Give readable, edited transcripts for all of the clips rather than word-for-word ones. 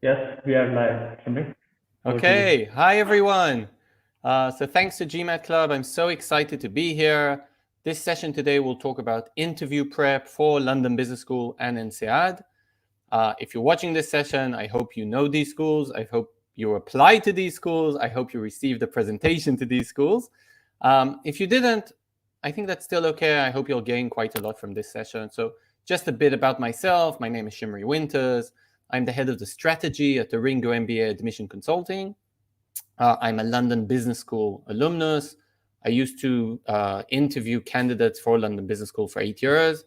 Yes, we are live, Shimri. Okay, hi everyone. So thanks to GMAT Club, I'm so excited to be here. This session today will talk about interview prep for London Business School and INSEAD. If you're watching this session, I hope you know these schools. I hope you apply to these schools. I hope you received the presentation to these schools. If you didn't, I think that's still okay. I hope you'll gain quite a lot from this session. So just a bit about myself. My name is Shimri Winters. I'm the head of the strategy at ARINGO MBA Admission Consulting. I'm a London Business School alumnus. I used to interview candidates for London Business School for 8 years.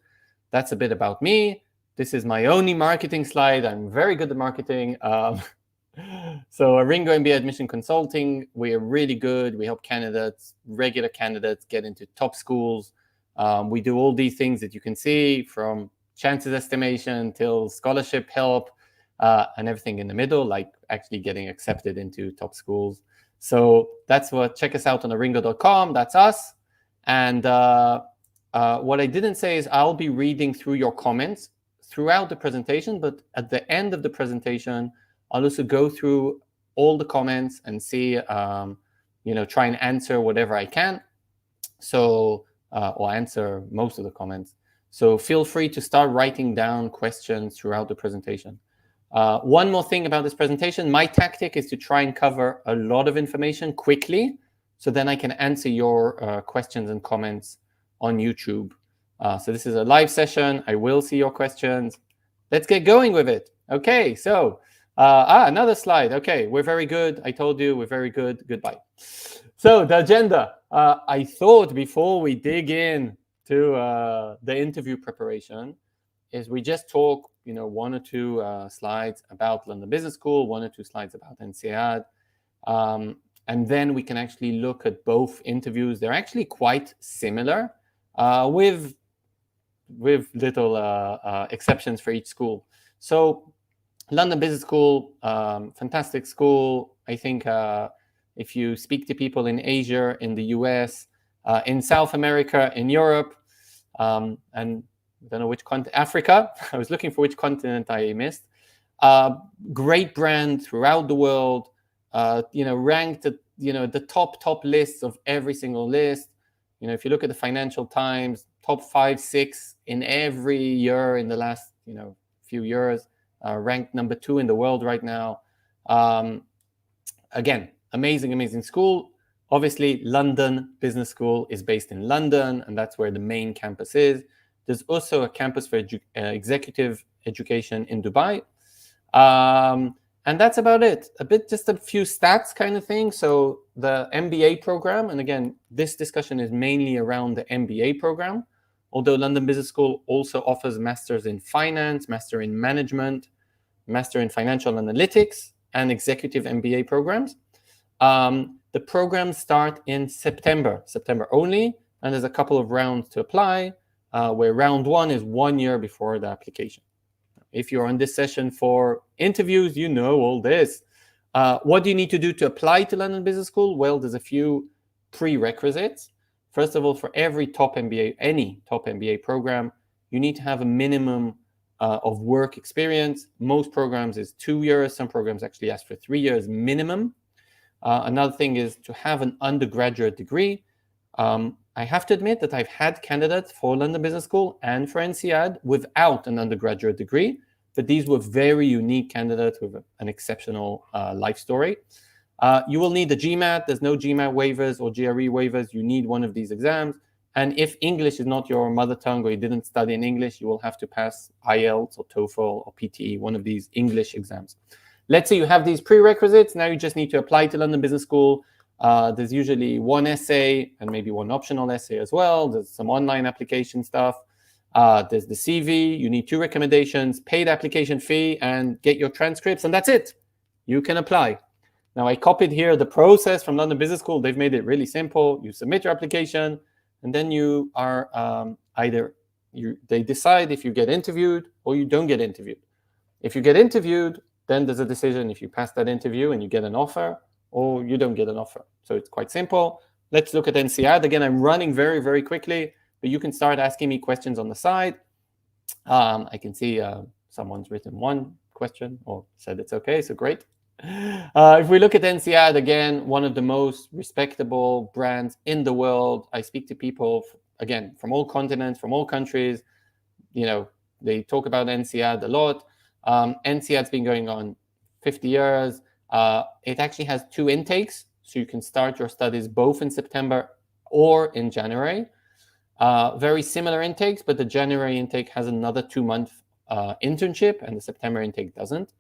That's a bit about me. This is my only marketing slide. I'm very good at marketing. So ARINGO MBA Admission Consulting, we are really good. We help candidates, regular candidates, get into top schools. We do all these things that you can see, from chances estimation till scholarship help, and everything in the middle, like actually getting accepted into top schools. So that's what, check us out on aringo.com. That's us. And what I didn't say is I'll be reading through your comments throughout the presentation, but at the end of the presentation, I'll also go through all the comments and see, try and answer whatever I can. So, or answer most of the comments. So feel free to start writing down questions throughout the presentation. One more thing about this presentation, my tactic is to try and cover a lot of information quickly, so then I can answer your questions and comments on YouTube. So this is a live session. I will see your questions. Let's get going with it. Okay, so another slide. Okay, we're very good. I told you we're very good. Goodbye. So the agenda. I thought before we dig in to the interview preparation is we just talk, one or two slides about London Business School, one or two slides about INSEAD, and then we can actually look at both interviews. They're actually quite similar, with little exceptions for each school. So London Business School, fantastic school. I think if you speak to people in Asia, in the US, in South America, in Europe, and I don't know which continent, Africa. I was looking for which continent I missed. Great brand throughout the world, ranked at, the top lists of every single list. If you look at the Financial Times, top 5, 6 in every year in the last, few years, ranked number 2 in the world right now. Again, amazing school. Obviously, London Business School is based in London, and that's where the main campus is. There's also a campus for executive education in Dubai. And that's about it. Just a few stats kind of thing. So the MBA program, and again, this discussion is mainly around the MBA program, although London Business School also offers Masters in Finance, Master in Management, Master in Financial Analytics, and Executive MBA programs. The programs start in September only, and there's a couple of rounds to apply. Where round 1 is 1 year before the application. If you're on this session for interviews, you know all this. What do you need to do to apply to London Business School? Well, there's a few prerequisites. First of all, for every top MBA, any top MBA program, you need to have a minimum of work experience. Most programs is 2 years. Some programs actually ask for 3 years minimum. Another thing is to have an undergraduate degree. I have to admit that I've had candidates for London Business School and for INSEAD without an undergraduate degree, but these were very unique candidates with an exceptional life story. You will need the GMAT. There's no GMAT waivers or GRE waivers. You need one of these exams. And if English is not your mother tongue or you didn't study in English, you will have to pass IELTS or TOEFL or PTE, one of these English exams. Let's say you have these prerequisites. Now you just need to apply to London Business School. There's usually one essay and maybe one optional essay as well. There's some online application stuff. There's the CV. You need 2 recommendations, paid application fee, and get your transcripts, and that's it. You can apply. Now, I copied here the process from London Business School. They've made it really simple. You submit your application, and then you are they decide if you get interviewed or you don't get interviewed. If you get interviewed, then there's a decision if you pass that interview and you get an offer, or you don't get an offer. So it's quite simple. Let's look at INSEAD. Again, I'm running very, very quickly, but you can start asking me questions on the side. I can see someone's written one question or said it's okay, so great. If we look at INSEAD, again, one of the most respectable brands in the world. I speak to people, again, from all continents, from all countries. They talk about INSEAD a lot. INSEAD's been going on 50 years. It actually has 2 intakes, so you can start your studies both in September or in January. Very similar intakes, but the January intake has another 2-month internship, and the September intake doesn't.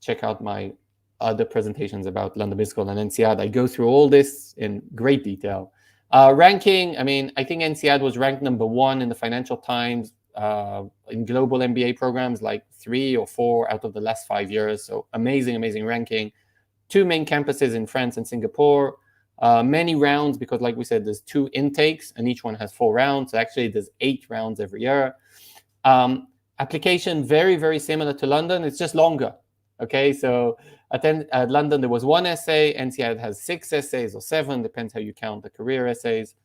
Check out my other presentations about London Business School and INSEAD. I go through all this in great detail. Ranking, I think INSEAD was ranked number 1 in the Financial Times in global MBA programs, like 3 or 4 out of the last 5 years. So amazing ranking. 2 main campuses in France and Singapore. Many rounds, because like we said, there's 2 intakes and each one has 4 rounds. So actually there's 8 rounds every year. Application very similar to London. It's just longer. Okay, so at London there was 1 essay. INSEAD has 6 essays or 7, depends how you count the career essays.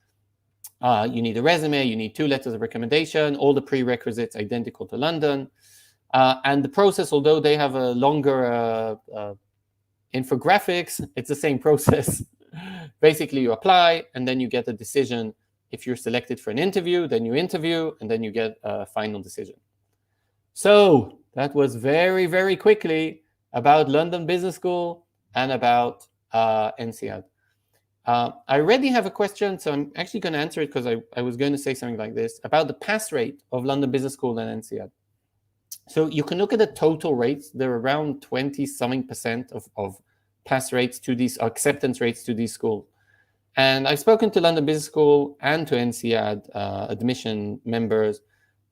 You need a resume, you need 2 letters of recommendation, all the prerequisites identical to London. And the process, although they have a longer infographics, it's the same process. Basically, you apply and then you get a decision. If you're selected for an interview, then you interview and then you get a final decision. So that was very quickly about London Business School and about INSEAD. I already have a question, so I'm actually going to answer it because I was going to say something like this about the pass rate of London Business School and INSEAD. So you can look at the total rates. They're around 20-something% of pass rates to these, acceptance rates to these schools. And I've spoken to London Business School and to INSEAD admission members,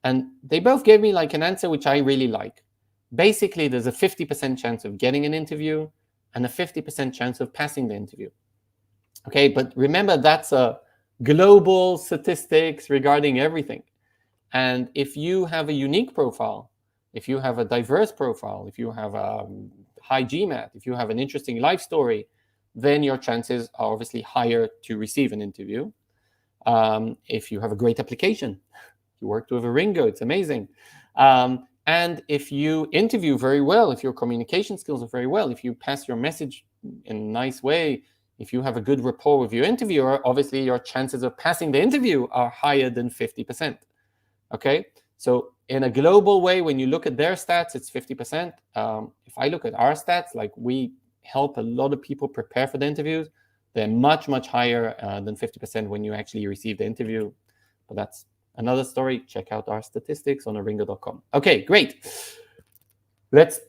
and they both gave me like an answer which I really like. Basically, there's a 50% chance of getting an interview and a 50% chance of passing the interview. Okay, but remember, that's a global statistics regarding everything. And if you have a unique profile, if you have a diverse profile, if you have a high GMAT, if you have an interesting life story, then your chances are obviously higher to receive an interview. If you have a great application, you worked with ARINGO, it's amazing. And if you interview very well, if your communication skills are very well, if you pass your message in a nice way, if you have a good rapport with your interviewer, obviously your chances of passing the interview are higher than 50%. Okay, so in a global way, when you look at their stats, it's 50%. If I look at our stats, like we help a lot of people prepare for the interviews, they're much higher than 50% when you actually receive the interview. But that's another story. Check out our statistics on aringo.com. Okay, great.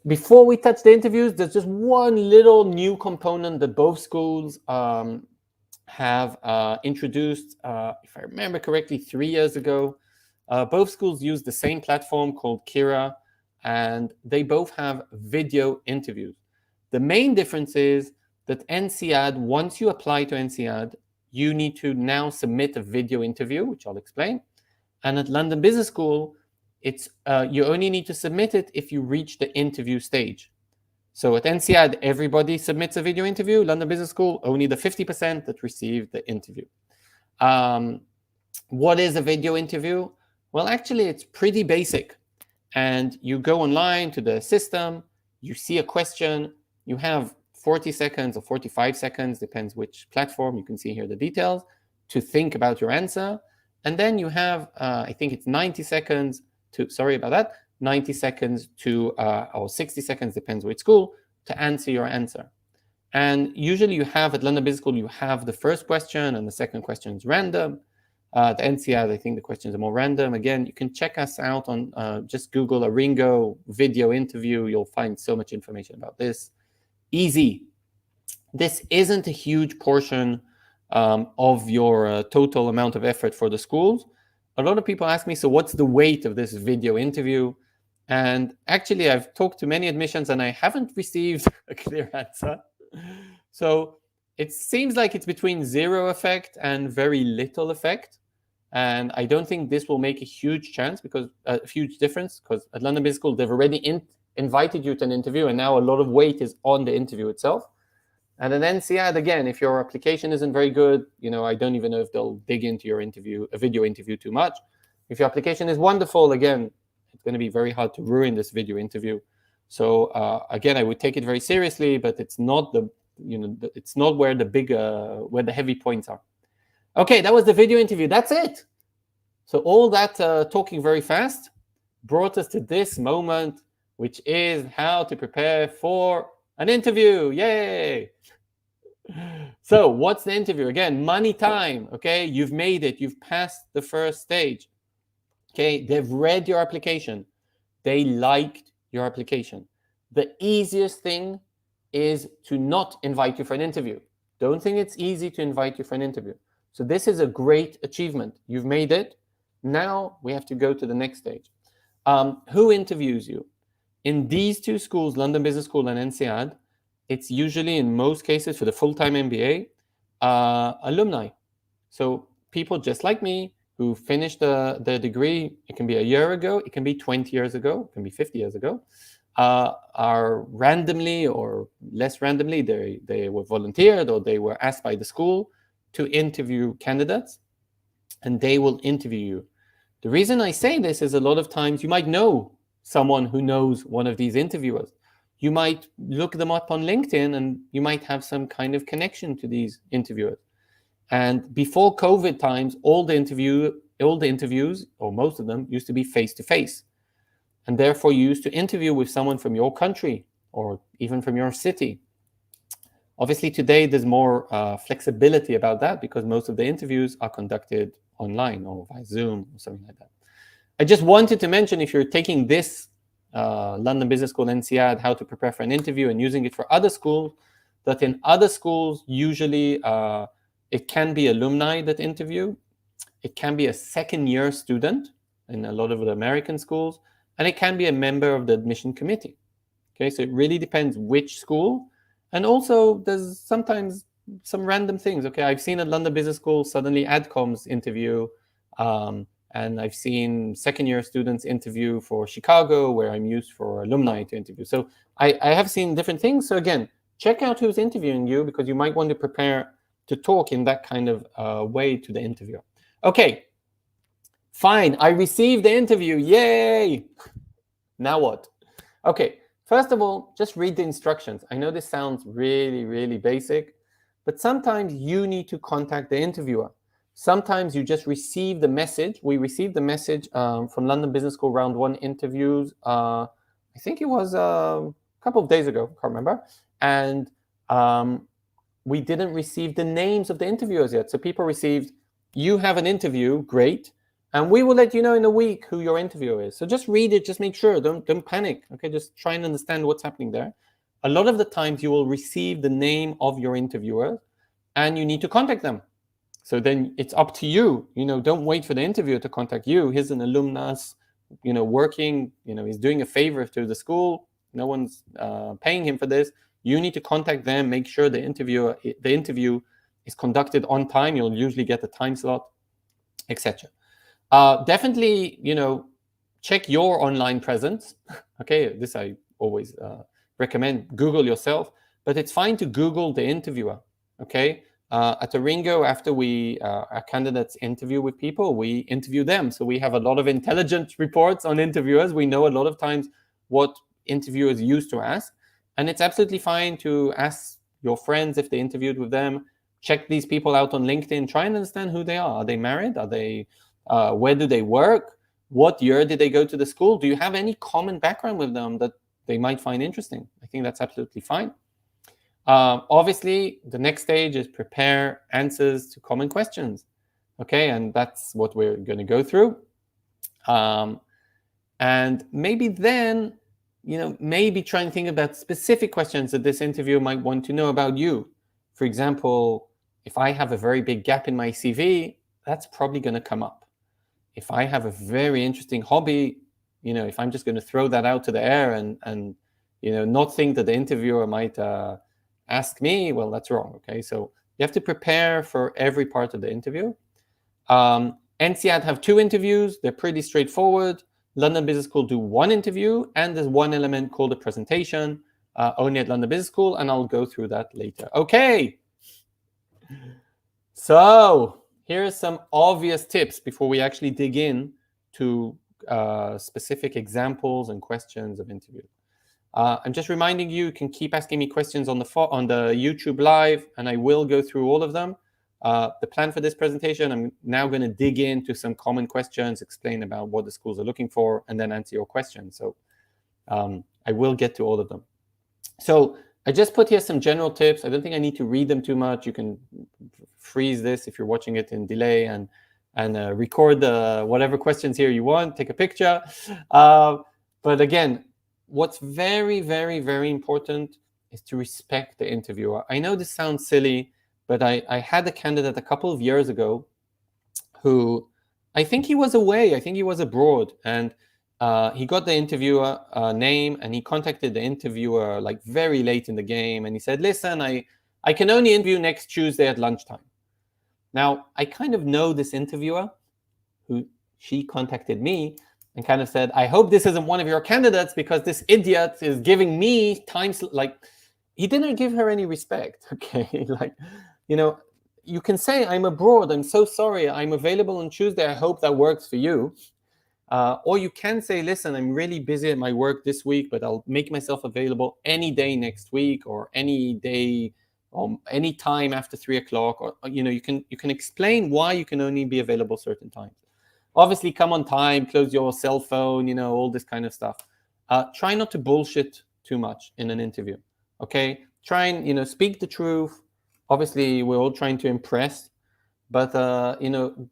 Before we touch the interviews, there's just one little new component that both schools have introduced, if I remember correctly, 3 years ago. Both schools use the same platform called Kira, and they both have video interviews. The main difference is that INSEAD, once you apply to INSEAD, you need to now submit a video interview, which I'll explain. And at London Business School, it's you only need to submit it if you reach the interview stage. So at INSEAD, everybody submits a video interview. London Business School, only the 50% that receive the interview. What is a video interview? Well, actually, it's pretty basic. And you go online to the system, you see a question, you have 40 seconds or 45 seconds, depends which platform, you can see here the details, to think about your answer. And then you have, I think it's 90 seconds to, sorry about that, 90 seconds to, or 60 seconds, depends which school, to answer your answer. And usually you have, at London Business School, you have the first question and the second question is random. The INSEAD, I think the questions are more random. Again, you can check us out on, just Google ARINGO video interview. You'll find so much information about this. Easy. This isn't a huge portion of your total amount of effort for the schools. A lot of people ask me, so what's the weight of this video interview? And actually, I've talked to many admissions and I haven't received a clear answer. So it seems like it's between 0 effect and very little effect. And I don't think this will make a huge chance, because a huge difference, because at London Business School, they've already invited you to an interview, and now a lot of weight is on the interview itself. And at INSEAD, again, if your application isn't very good, I don't even know if they'll dig into your interview, a video interview, too much. If your application is wonderful, again, it's going to be very hard to ruin this video interview. So again, I would take it very seriously, but it's not the, it's not where the heavy points are. Okay, that was the video interview. That's it. So all that talking very fast brought us to this moment, which is how to prepare for an interview. Yay! So what's the interview? Again, money time. Okay, you've made it. You've passed the first stage. Okay, they've read your application. They liked your application. The easiest thing is to not invite you for an interview. Don't think it's easy to invite you for an interview. So this is a great achievement. You've made it. Now we have to go to the next stage. Who interviews you? In these two schools, London Business School and INSEAD, it's usually, in most cases, for the full-time MBA, alumni. So people just like me who finished the degree, it can be a year ago, it can be 20 years ago, it can be 50 years ago, are randomly or less randomly, they were volunteered or they were asked by the school to interview candidates, and they will interview you. The reason I say this is a lot of times you might know someone who knows one of these interviewers. You might look them up on LinkedIn and you might have some kind of connection to these interviewers. And before COVID times, all the interviews, or most of them, used to be face-to-face. And therefore, you used to interview with someone from your country or even from your city. Obviously, today, there's more flexibility about that because most of the interviews are conducted online or via Zoom or something like that. I just wanted to mention, if you're taking this London Business School INSEAD, how to prepare for an interview, and using it for other schools, that in other schools, usually it can be alumni that interview. It can be a second-year student in a lot of the American schools, and it can be a member of the admission committee. Okay, so it really depends which school. And also, there's sometimes some random things. Okay, I've seen at London Business School suddenly adcoms interview, and I've seen second-year students interview for Chicago, where I'm used for alumni to interview. So I have seen different things. So again, check out who's interviewing you, because you might want to prepare to talk in that kind of way to the interviewer. Okay, fine. I received the interview. Yay! Now what? Okay, first of all, just read the instructions. I know this sounds really, really basic, but sometimes you need to contact the interviewer. Sometimes you just receive the message. We received the message from London Business School Round 1 interviews. I think it was a couple of days ago, can't remember. And we didn't receive the names of the interviewers yet. So people received, you have an interview, great. And we will let you know in a week who your interviewer is. So just read it, just make sure, don't panic. Okay, just try and understand what's happening there. A lot of the times you will receive the name of your interviewer and you need to contact them. So then it's up to you, don't wait for the interviewer to contact you. He's an alumnus, working, he's doing a favor to the school. No one's paying him for this. You need to contact them, make sure the interview is conducted on time. You'll usually get a time slot, etc. Definitely, check your online presence. Okay, this I always recommend. Google yourself, but it's fine to Google the interviewer. Okay. At ARINGO, after our candidates interview with people, we interview them. So we have a lot of intelligent reports on interviewers. We know a lot of times what interviewers used to ask. And it's absolutely fine to ask your friends if they interviewed with them. Check these people out on LinkedIn. Try and understand who they are. Are they married? Are they? Where do they work? What year did they go to the school? Do you have any common background with them that they might find interesting? I think that's absolutely fine. Obviously, the next stage is prepare answers to common questions. Okay, and that's what we're going to go through. And maybe then, maybe try and think about specific questions that this interviewer might want to know about you. For example, if I have a very big gap in my CV, that's probably going to come up. If I have a very interesting hobby, if I'm just going to throw that out to the air and not think that the interviewer might ask me, well, that's wrong. Okay, so you have to prepare for every part of the interview. INSEAD have 2 interviews. They're pretty straightforward. London Business School do 1 interview, and there's 1 element called a presentation, only at London Business School, and I'll go through that later. Okay, so here's some obvious tips before we actually dig in to specific examples and questions of interviews. I'm just reminding you, you can keep asking me questions on the YouTube live, and I will go through all of them. The plan for this presentation, I'm now going to dig into some common questions, explain about what the schools are looking for, and then answer your questions. So I will get to all of them. So I just put here some general tips. I don't think I need to read them too much. You can freeze this if you're watching it in delay and record whatever questions here you want, take a picture. But again, what's very, very, very important is to respect the interviewer. I know this sounds silly, but I had a candidate a couple of years ago who, I think he was away, I think he was abroad, and he got the interviewer name, and he contacted the interviewer like very late in the game, and he said, listen, I can only interview next Tuesday at lunchtime. Now, I kind of know this interviewer, she contacted me and kind of said, I hope this isn't one of your candidates because this idiot is giving me time, like, he didn't give her any respect, okay? Like, you know, you can say, I'm abroad, I'm so sorry, I'm available on Tuesday, I hope that works for you. Or you can say, listen, I'm really busy at my work this week, but I'll make myself available any day next week, or any day, any time after 3 o'clock, or you know, you can explain why you can only be available certain times. Obviously, come on time, close your cell phone, you know, all this kind of stuff. Try not to bullshit too much in an interview, okay? Try and, you know, speak the truth. Obviously, we're all trying to impress, but you know,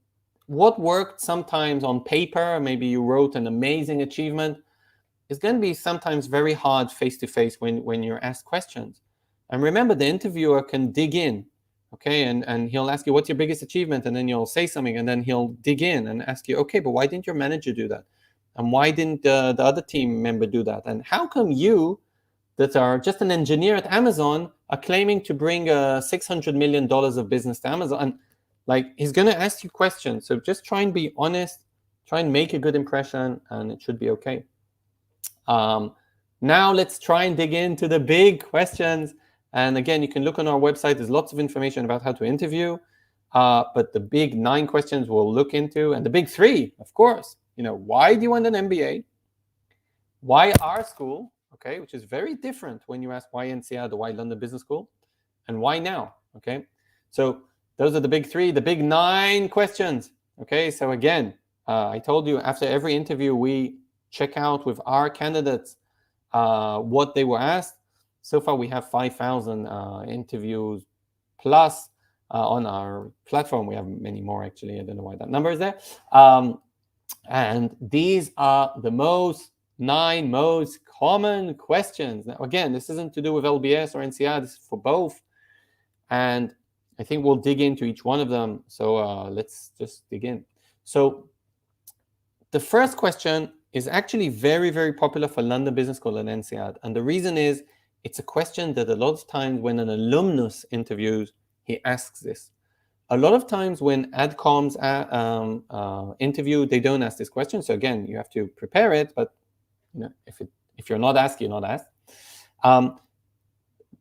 what worked sometimes on paper, maybe you wrote an amazing achievement, is going to be sometimes very hard face-to-face when you're asked questions. And remember, the interviewer can dig in, okay? And he'll ask you, what's your biggest achievement? And then you'll say something, and then he'll dig in and ask you, okay, but why didn't your manager do that? And why didn't the other team member do that? And how come you, that are just an engineer at Amazon, are claiming to bring $600 million of business to Amazon? And like, he's going to ask you questions. So just try and be honest, try and make a good impression, and it should be okay. Now let's try and dig into the big questions. And again, you can look on our website. There's lots of information about how to interview. But the big 9 questions we'll look into, and the big 3, of course, you know, why do you want an MBA? Why our school? Okay, which is very different when you ask why INSEAD or why London Business School, and why now? Okay, so those are the big 3, the big 9 questions. Okay, so again, I told you after every interview, we check out with our candidates what they were asked. So far, we have 5,000 interviews plus on our platform. We have many more, actually. I don't know why that number is there. And these are the 9 most common questions. Now, again, this isn't to do with LBS or INSEAD. This is for both. And I think we'll dig into each one of them. So let's just dig in. So the first question is actually very, very popular for London Business School and INSEAD. And the reason is, it's a question that a lot of times when an alumnus interviews, he asks this. A lot of times when adcoms interview, they don't ask this question. So again, you have to prepare it. But you know, if you're not asked, you're not asked.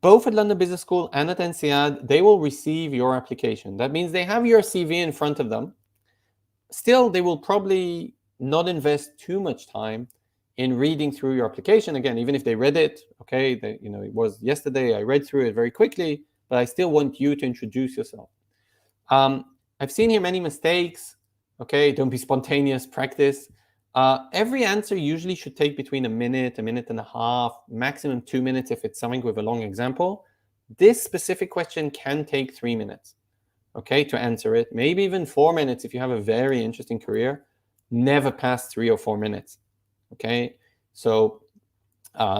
Both at London Business School and at INSEAD, they will receive your application. That means they have your CV in front of them. Still, they will probably not invest too much time in reading through your application. Again, even if they read it, okay, you know, it was yesterday, I read through it very quickly, but I still want you to introduce yourself. I've seen here many mistakes. Okay, don't be spontaneous, practice. Every answer usually should take between a minute and a half, maximum 2 minutes if it's something with a long example. This specific question can take 3 minutes, okay, to answer it. Maybe even 4 minutes if you have a very interesting career. Never past 3 or 4 minutes, okay? So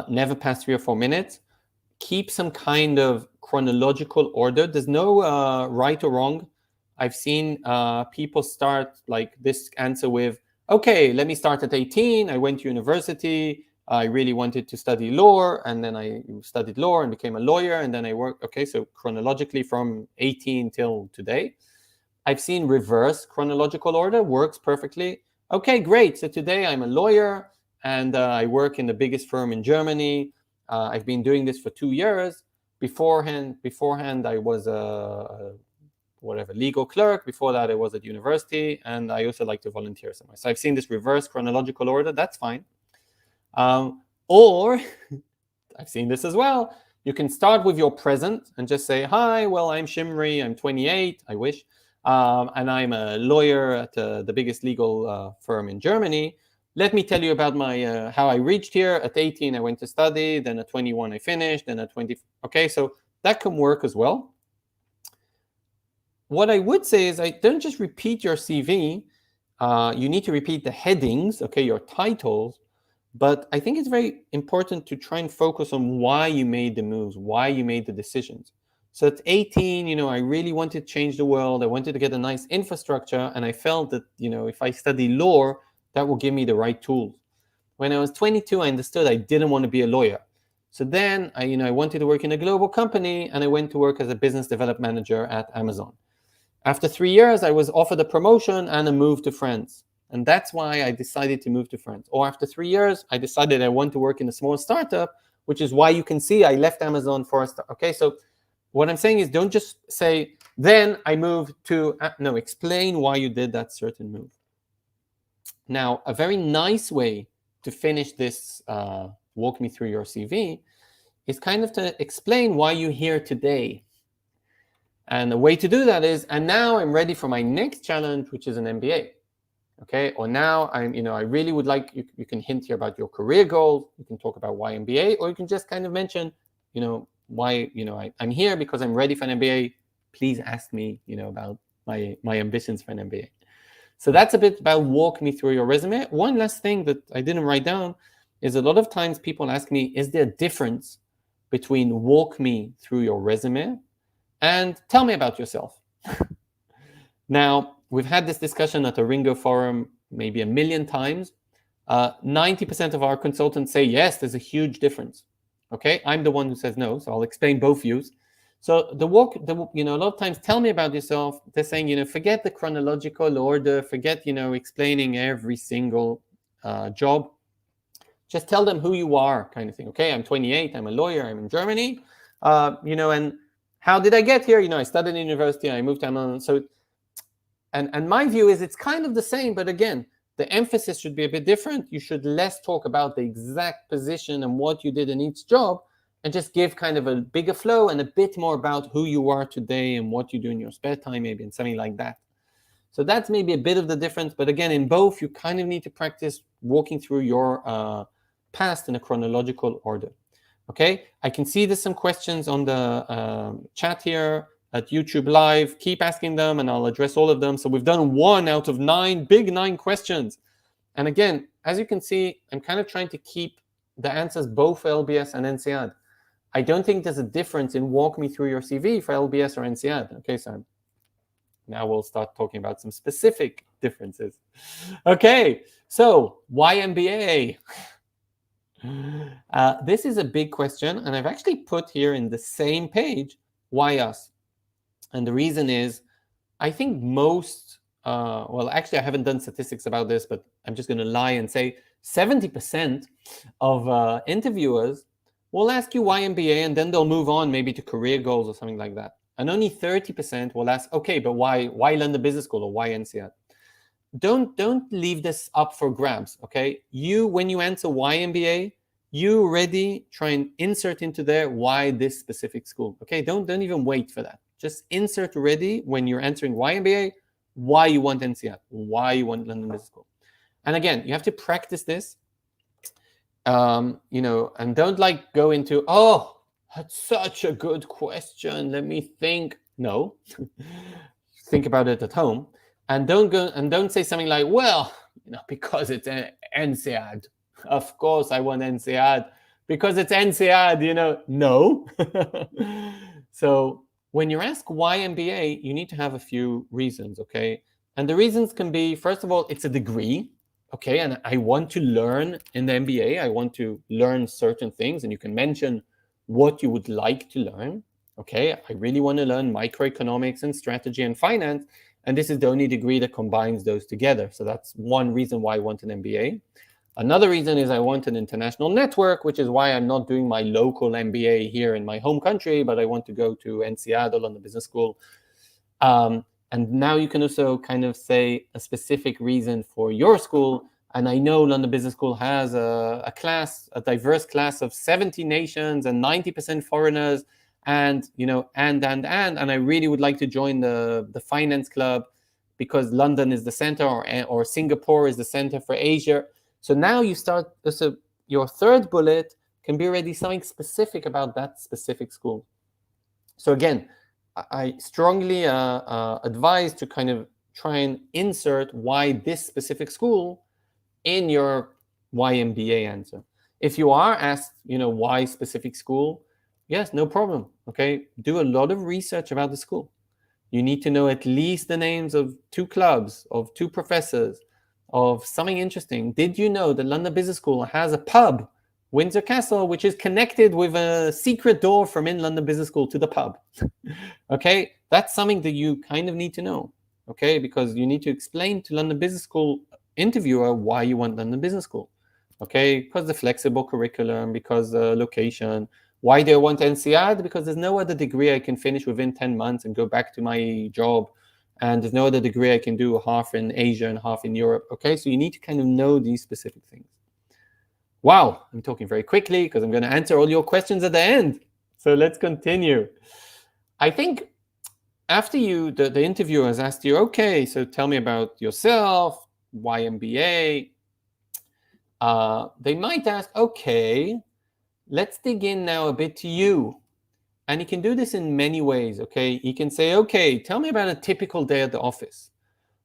never past 3 or 4 minutes. Keep some kind of chronological order. There's no right or wrong. I've seen people start like this answer with, okay, let me start at 18. I went to university. I really wanted to study law, and then I studied law and became a lawyer, and then I worked. Okay, so chronologically from 18 till today. I've seen reverse chronological order, works perfectly. Okay, great. So today I'm a lawyer, and I work in the biggest firm in Germany. I've been doing this for 2 years. Beforehand, I was whatever, legal clerk. Before that, I was at university, and I also like to volunteer somewhere. So I've seen this reverse chronological order. That's fine. Or I've seen this as well. You can start with your present and just say, hi, well, I'm Shimri, I'm 28, I wish, and I'm a lawyer at the biggest legal firm in Germany. Let me tell you about my how I reached here. At 18, I went to study, then at 21, I finished, then at 20, okay, so that can work as well. What I would say is, I don't just repeat your CV, you need to repeat the headings, okay, your titles, but I think it's very important to try and focus on why you made the moves, why you made the decisions. So at 18, I really wanted to change the world. I wanted to get a nice infrastructure, and I felt that, if I study law, that will give me the right tools. When I was 22, I understood I didn't want to be a lawyer. So then I wanted to work in a global company, and I went to work as a business development manager at Amazon. After 3 years, I was offered a promotion and a move to France. And that's why I decided to move to France. Or after 3 years, I decided I want to work in a small startup, which is why you can see I left Amazon for a startup. Okay, so what I'm saying is, don't just say, then I moved to, no, explain why you did that certain move. Now, a very nice way to finish this, walk me through your CV, is kind of to explain why you're here today. And the way to do that is, and now I'm ready for my next challenge, which is an MBA. Okay, or now I really would like, you can hint here about your career goals, you can talk about why MBA, or you can just kind of mention, why, I'm here because I'm ready for an MBA. Please ask me, about my ambitions for an MBA. So that's a bit about walk me through your resume. One last thing that I didn't write down is, a lot of times people ask me, is there a difference between walk me through your resume and tell me about yourself? Now, we've had this discussion at ARINGO forum maybe 1 million times. 90% of our consultants say, yes, there's a huge difference. Okay, I'm the one who says no, so I'll explain both views. So a lot of times, tell me about yourself. They're saying, forget the chronological order, forget, explaining every single job. Just tell them who you are, kind of thing. Okay, I'm 28, I'm a lawyer, I'm in Germany, and how did I get here? I studied in university, I moved to Amazon. So, and my view is, it's kind of the same, but again, the emphasis should be a bit different. You should less talk about the exact position and what you did in each job, and just give kind of a bigger flow and a bit more about who you are today and what you do in your spare time, maybe, and something like that. So that's maybe a bit of the difference. But again, in both, you kind of need to practice walking through your past in a chronological order. Okay, I can see there's some questions on the chat here at YouTube Live. Keep asking them, and I'll address all of them. So we've done 1 out of 9, big 9 questions. And again, as you can see, I'm kind of trying to keep the answers both for LBS and INSEAD. I don't think there's a difference in walk me through your CV for LBS or INSEAD. Okay, so now we'll start talking about some specific differences. Okay, so why MBA? This is a big question, and I've actually put here in the same page, why us? And the reason is, I think most, well, actually, I haven't done statistics about this, but I'm just going to lie and say 70% of interviewers will ask you why MBA, and then they'll move on maybe to career goals or something like that. And only 30% will ask, okay, but why London Business School or why INSEAD? Don't leave this up for grabs, okay? When you answer why MBA, you already try and insert into there why this specific school, okay? Don't even wait for that. Just insert already when you're answering why MBA, why you want INSEAD, why you want London Business School. And again, you have to practice this, and don't go into, oh, that's such a good question, let me think. No, think about it at home. And don't say something like, well, because it's an INSEAD. Of course I want INSEAD. Because it's INSEAD, no. So when you ask why MBA, you need to have a few reasons, okay? And the reasons can be, first of all, it's a degree, okay? And I want to learn in the MBA. I want to learn certain things, and you can mention what you would like to learn, okay? I really want to learn microeconomics and strategy and finance, and this is the only degree that combines those together. So that's one reason why I want an MBA. Another reason is I want an international network, which is why I'm not doing my local MBA here in my home country, but I want to go to INSEAD or London Business School. And now you can also kind of say a specific reason for your school. And I know London Business School has a diverse class of 70 nations and 90% foreigners, and I really would like to join the finance club because London is the center, or Singapore is the center for Asia. So now you start, so your third bullet can be already something specific about that specific school. So again, I strongly advise to kind of try and insert why this specific school in your why MBA answer. If you are asked, why specific school, yes, no problem. Okay, do a lot of research about the school. You need to know at least the names of 2 clubs, of 2 professors, of something interesting. Did you know that London Business School has a pub, Windsor Castle, which is connected with a secret door from in London Business School to the pub? Okay, that's something that you kind of need to know. Okay, because you need to explain to London Business School interviewer why you want London Business School. Okay, because the flexible curriculum, because the location. Why do I want INSEAD? Because there's no other degree I can finish within 10 months and go back to my job. And there's no other degree I can do half in Asia and half in Europe. Okay, so you need to kind of know these specific things. Wow, I'm talking very quickly because I'm going to answer all your questions at the end. So let's continue. I think after the interviewer has asked you, okay, so tell me about yourself, why MBA, they might ask, okay, let's dig in now a bit to you. And you can do this in many ways, okay? You can say, okay, tell me about a typical day at the office.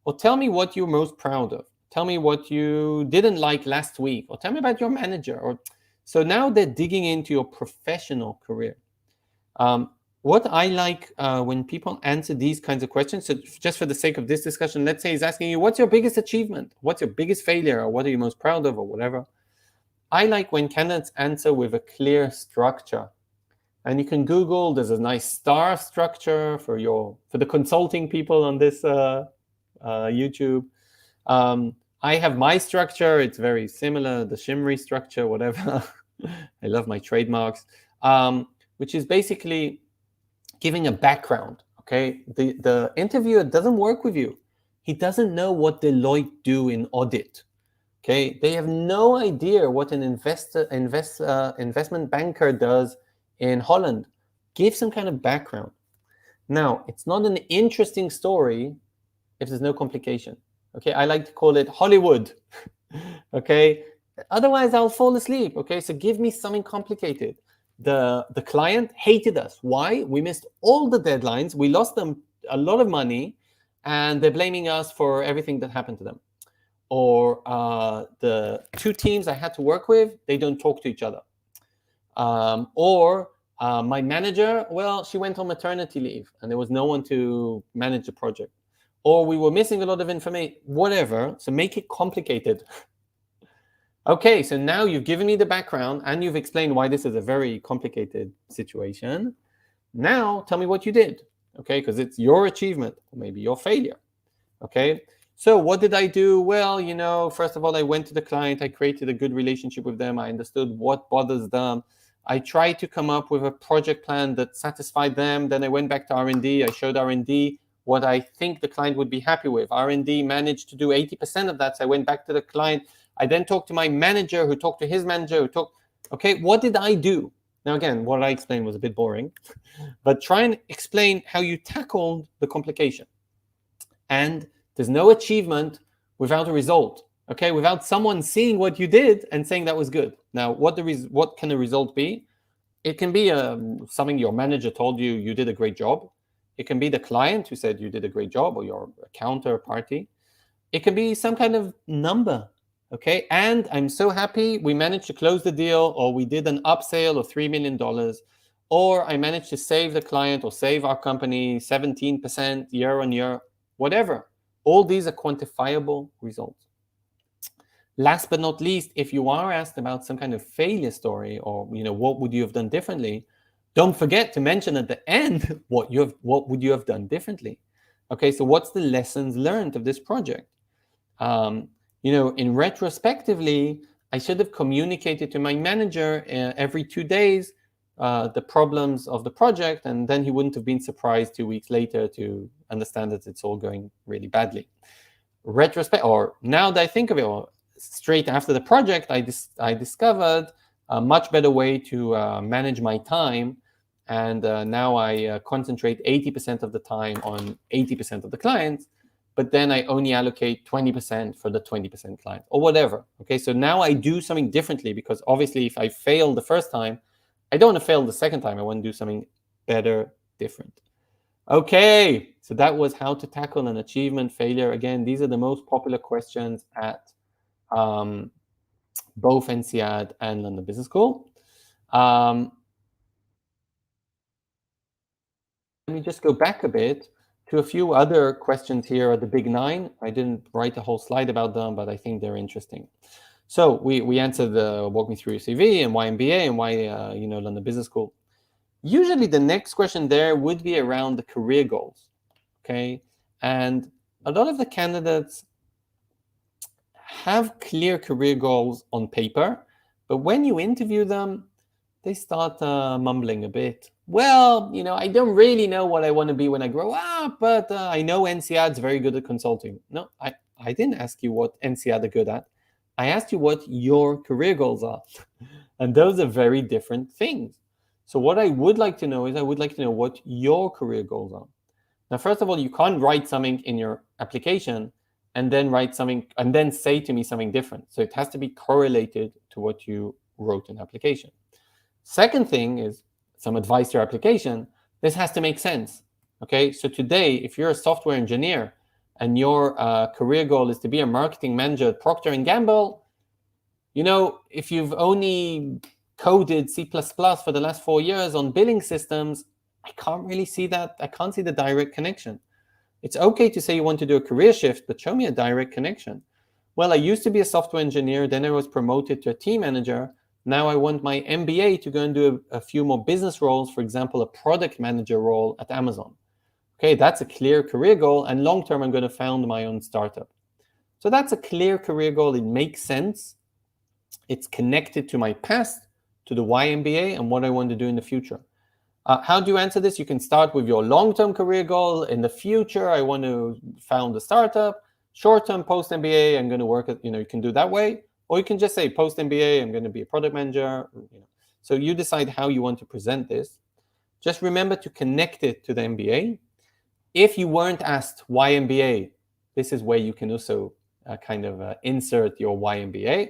Or tell me what you're most proud of. Tell me what you didn't like last week. Or tell me about your manager. So now they're digging into your professional career. What I like when people answer these kinds of questions, so just for the sake of this discussion, let's say he's asking you, what's your biggest achievement? What's your biggest failure? Or what are you most proud of, or whatever? I like when candidates answer with a clear structure. And you can Google, there's a nice star structure for the consulting people on this YouTube. I have my structure. It's very similar, the Shimri structure, whatever. I love my trademarks, which is basically giving a background, okay? The interviewer doesn't work with you. He doesn't know what Deloitte do in audit, okay? They have no idea what an investment banker does in Holland. Give some kind of background. Now, it's not an interesting story if there's no complication, okay? I like to call it Hollywood, okay? Otherwise, I'll fall asleep, okay? So give me something complicated. The client hated us. Why? We missed all the deadlines. We lost them a lot of money, and they're blaming us for everything that happened to them. Or the 2 teams I had to work with, they don't talk to each other. Or my manager, well, she went on maternity leave, and there was no one to manage the project. Or we were missing a lot of information, whatever. So make it complicated. Okay, so now you've given me the background and you've explained why this is a very complicated situation. Now tell me what you did, okay? Because it's your achievement, or maybe your failure, okay? So what did I do? Well, first of all, I went to the client. I created a good relationship with them. I understood what bothers them. I tried to come up with a project plan that satisfied them. Then I went back to R&D. I showed R&D what I think the client would be happy with. R&D managed to do 80% of that. So I went back to the client. I then talked to my manager, who talked to his manager, okay, what did I do? Now, again, what I explained was a bit boring, but try and explain how you tackled the complication. And there's no achievement without a result, okay? Without someone seeing what you did and saying that was good. Now, what can the result be? It can be something your manager told you, you did a great job. It can be the client who said you did a great job, or your counterparty. It can be some kind of number. Okay, and I'm so happy we managed to close the deal, or we did an upsale of $3 million, or I managed to save the client or save our company 17% year on year, whatever. All these are quantifiable results. Last but not least, if you are asked about some kind of failure story, or what would you have done differently, don't forget to mention at the end what would you have done differently. Okay, so what's the lessons learned of this project? In retrospectively, I should have communicated to my manager every 2 days, the problems of the project, and then he wouldn't have been surprised 2 weeks later to understand that it's all going really badly. Retrospect, or now that I think of it, or straight after the project, I discovered a much better way to manage my time, and now I concentrate 80% of the time on 80% of the clients, but then I only allocate 20% for the 20% clients, or whatever. Okay, so now I do something differently, because obviously if I fail the first time, I don't want to fail the second time. I want to do something better, different. Okay, so that was how to tackle an achievement failure. Again, these are the most popular questions at both INSEAD and London Business School. Let me just go back a bit to a few other questions here at the big 9. I didn't write a whole slide about them, but I think they're interesting. So we answered the walk me through your CV and why MBA and why London Business School. Usually the next question there would be around the career goals, okay? And a lot of the candidates have clear career goals on paper, but when you interview them, they start mumbling a bit. Well, I don't really know what I want to be when I grow up, but I know INSEAD's very good at consulting. No, I didn't ask you what INSEAD are good at. I asked you what your career goals are. And those are very different things. So what I would like to know is I would like to know what your career goals are. Now, first of all, you can't write something in your application and then write something and then say to me something different. So it has to be correlated to what you wrote in the application. Second thing is some advice to your application. This has to make sense. Okay, so today, if you're a software engineer and your career goal is to be a marketing manager at Procter & Gamble, if you've only coded C++ for the last 4 years on billing systems, I can't really see that. I can't see the direct connection. It's okay to say you want to do a career shift, but show me a direct connection. Well, I used to be a software engineer, then I was promoted to a team manager. Now I want my MBA to go and do a few more business roles, for example, a product manager role at Amazon. Okay, that's a clear career goal, and long-term, I'm going to found my own startup. So that's a clear career goal. It makes sense. It's connected to my past, to the why MBA, and what I want to do in the future. How do you answer this? You can start with your long-term career goal. In the future, I want to found a startup. Short-term, post-MBA, I'm going to work at, you can do that way. Or you can just say post-MBA, I'm going to be a product manager. So you decide how you want to present this. Just remember to connect it to the MBA. If you weren't asked why MBA, this is where you can also insert your why MBA.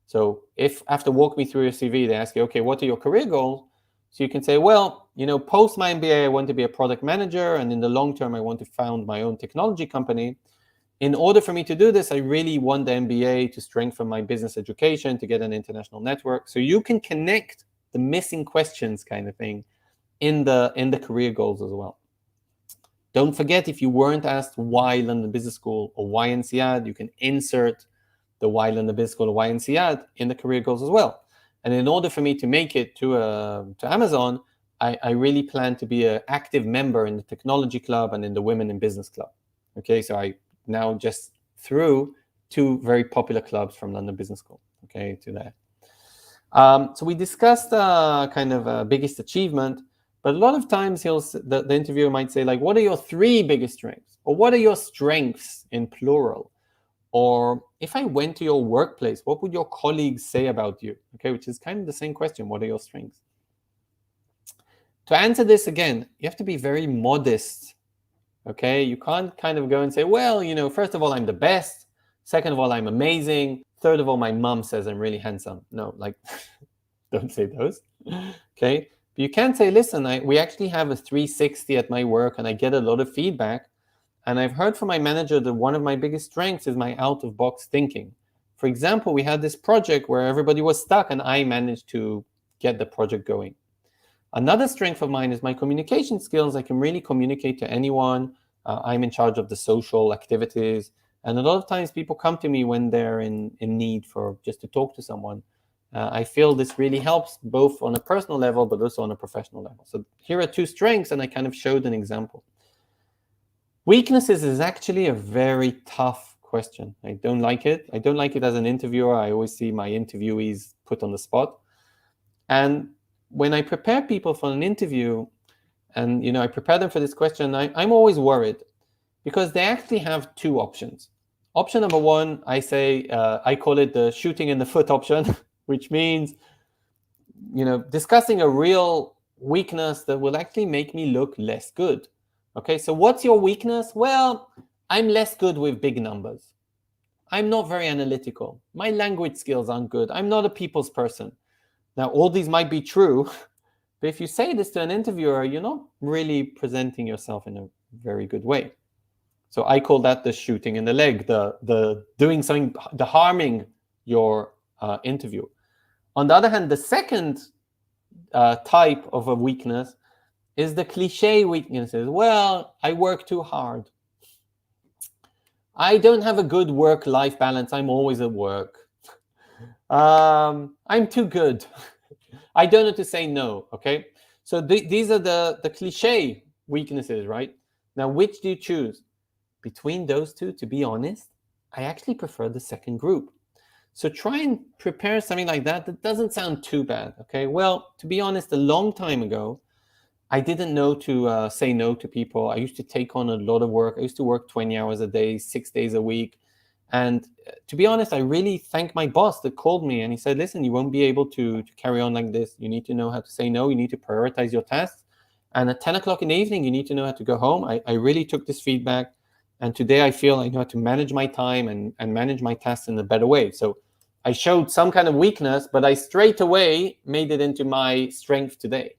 So if after walk me through your CV, they ask you, okay, what are your career goals? So you can say, well, post my MBA, I want to be a product manager. And in the long term, I want to found my own technology company. In order for me to do this, I really want the MBA to strengthen my business education, to get an international network. So you can connect the missing questions kind of thing in the career goals as well. Don't forget, if you weren't asked why London Business School or why INSEAD, you can insert the why London Business School or why INSEAD in the career goals as well. And in order for me to make it to Amazon, I really plan to be an active member in the technology club and in the women in business club. Okay, so I now just threw 2 very popular clubs from London Business School, okay, to that. So we discussed biggest achievement, but a lot of times the interviewer might say, like, what are your 3 biggest strengths? Or what are your strengths in plural? Or if I went to your workplace, what would your colleagues say about you? Okay, which is kind of the same question. What are your strengths? To answer this, again, you have to be very modest. Okay, you can't go and say, well, first of all, I'm the best. Second of all, I'm amazing. Third of all, my mom says I'm really handsome. No, don't say those. Okay, but you can say, listen, we actually have a 360 at my work, and I get a lot of feedback. And I've heard from my manager that one of my biggest strengths is my out-of-box thinking. For example, we had this project where everybody was stuck, and I managed to get the project going. Another strength of mine is my communication skills. I can really communicate to anyone. I'm in charge of the social activities. And a lot of times people come to me when they're in need for just to talk to someone. I feel this really helps both on a personal level, but also on a professional level. So here are 2 strengths, and I kind of showed an example. Weaknesses is actually a very tough question. I don't like it. I don't like it as an interviewer. I always see my interviewees put on the spot. And when I prepare people for an interview, and I prepare them for this question, I'm always worried because they actually have two options. Option number one, I say, I call it the shooting in the foot option, which means, discussing a real weakness that will actually make me look less good. Okay, so what's your weakness? Well, I'm less good with big numbers. I'm not very analytical. My language skills aren't good. I'm not a people's person. Now, all these might be true, but if you say this to an interviewer, you're not really presenting yourself in a very good way. So I call that the shooting in the leg, the doing something, the harming your interview. On the other hand, the second type of a weakness is the cliche weaknesses. Well, I work too hard. I don't have a good work-life balance. I'm always at work. I'm too good. I don't know to say no, okay? So these are the cliche weaknesses, right? Now, which do you choose? Between those two, to be honest, I actually prefer the second group. So try and prepare something like that that doesn't sound too bad, okay? Well, to be honest, a long time ago, I didn't know to say no to people. I used to take on a lot of work. I used to work 20 hours a day, 6 days a week. And to be honest, I really thank my boss that called me and he said, listen, you won't be able to carry on like this. You need to know how to say no. You need to prioritize your tasks. And at 10 o'clock in the evening, you need to know how to go home. I really took this feedback. And today I feel I know how to manage my time and manage my tasks in a better way. So I showed some kind of weakness, but I straight away made it into my strength today.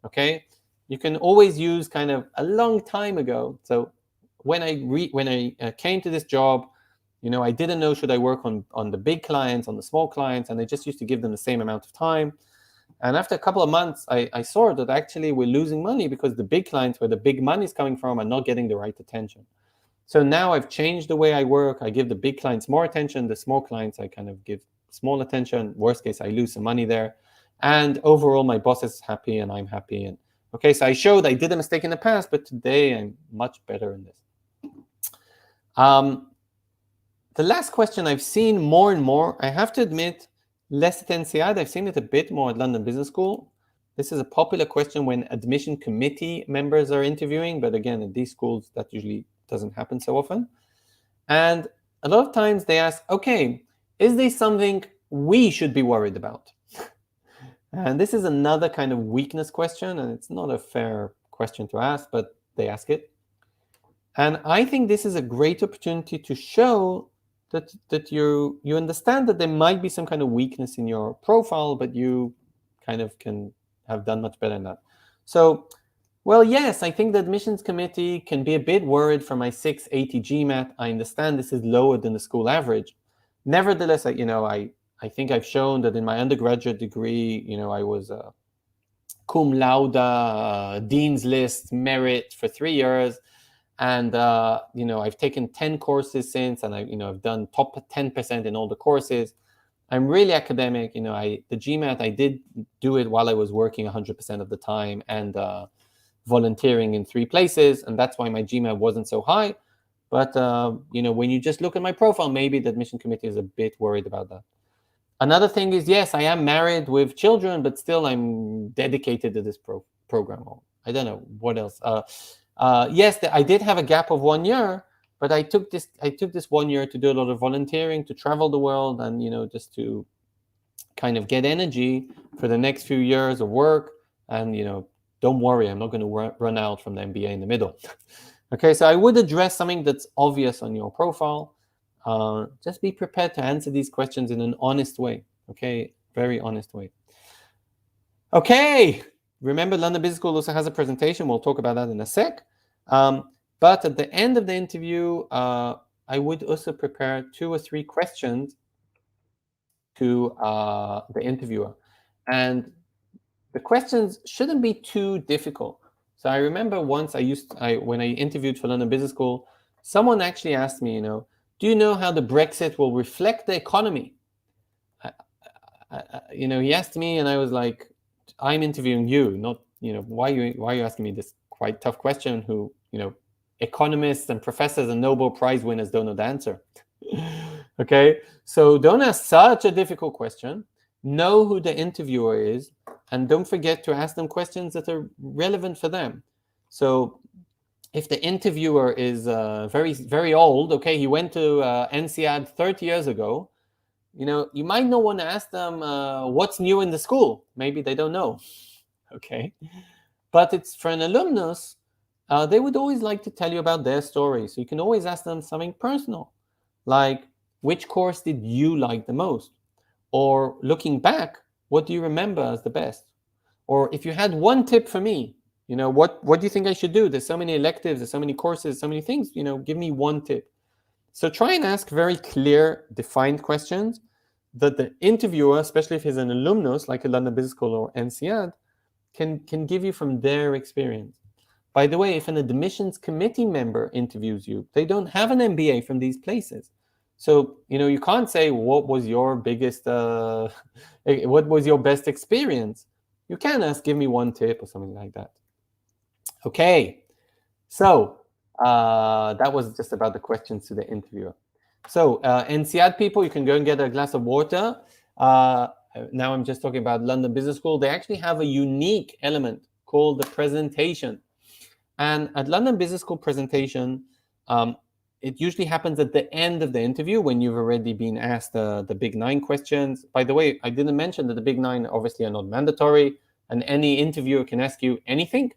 Okay? You can always use kind of a long time ago. So when I came to this job, I didn't know should I work on the big clients, on the small clients, and I just used to give them the same amount of time. And after a couple of months, I saw that actually we're losing money because the big clients where the big money is coming from are not getting the right attention. So now I've changed the way I work. I give the big clients more attention. The small clients, I kind of give small attention. Worst case, I lose some money there. And overall, my boss is happy and I'm happy. And okay, so I showed I did a mistake in the past, but today I'm much better in this. The last question I've seen more and more, I have to admit, less at INSEAD. I've seen it a bit more at London Business School. This is a popular question when admission committee members are interviewing, but again, at these schools, that usually doesn't happen so often. And a lot of times they ask, okay, is there something we should be worried about? And this is another kind of weakness question, and it's not a fair question to ask, but they ask it. And I think this is a great opportunity to show that you understand that there might be some kind of weakness in your profile, but you kind of can have done much better than that. So, well, yes, I think the admissions committee can be a bit worried for my 680 GMAT. I understand this is lower than the school average. Nevertheless, I think I've shown that in my undergraduate degree, I was a cum laude, Dean's List, merit for 3 years. And, I've taken 10 courses since, and I've done top 10% in all the courses. I'm really academic. The GMAT, I did do it while I was working 100% of the time and volunteering in 3 places. And that's why my GMAT wasn't so high. But, when you just look at my profile, maybe the admission committee is a bit worried about that. Another thing is, yes, I am married with children, but still I'm dedicated to this program. I don't know what else. Yes, I did have a gap of 1 year, but I took this 1 year to do a lot of volunteering, to travel the world, and just to kind of get energy for the next few years of work. And don't worry, I'm not going to run out from the MBA in the middle. Okay, so I would address something that's obvious on your profile. Just be prepared to answer these questions in an honest way. Okay, very honest way. Okay. Remember, London Business School also has a presentation. We'll talk about that in a sec. But at the end of the interview, I would also prepare 2 or 3 questions to the interviewer. And the questions shouldn't be too difficult. So I remember once when I interviewed for London Business School, someone actually asked me, do you know how the Brexit will reflect the economy? He asked me, and I was like, I'm interviewing you, not, why are you asking me this quite tough question who, economists and professors and Nobel Prize winners don't know the answer. Okay, so don't ask such a difficult question. Know who the interviewer is and don't forget to ask them questions that are relevant for them. So if the interviewer is very, very old, okay, he went to INSEAD 30 years ago, you might not want to ask them what's new in the school. Maybe they don't know, okay? But it's for an alumnus, they would always like to tell you about their story. So you can always ask them something personal, like which course did you like the most? Or looking back, what do you remember as the best? Or if you had one tip for me, what do you think I should do? There's so many electives, there's so many courses, so many things, give me one tip. So try and ask very clear, defined questions that the interviewer, especially if he's an alumnus, like a London Business School or INSEAD, can give you from their experience. By the way, if an admissions committee member interviews you, they don't have an MBA from these places. So, you can't say, what was your biggest, what was your best experience? You can ask, give me one tip or something like that. Okay, so that was just about the questions to the interviewer. So INSEAD people, you can go and get a glass of water. Now I'm just talking about London Business School. They actually have a unique element called the presentation. And at London Business School presentation, it usually happens at the end of the interview when you've already been asked the big 9 questions. By the way, I didn't mention that the big 9 obviously are not mandatory, and any interviewer can ask you anything.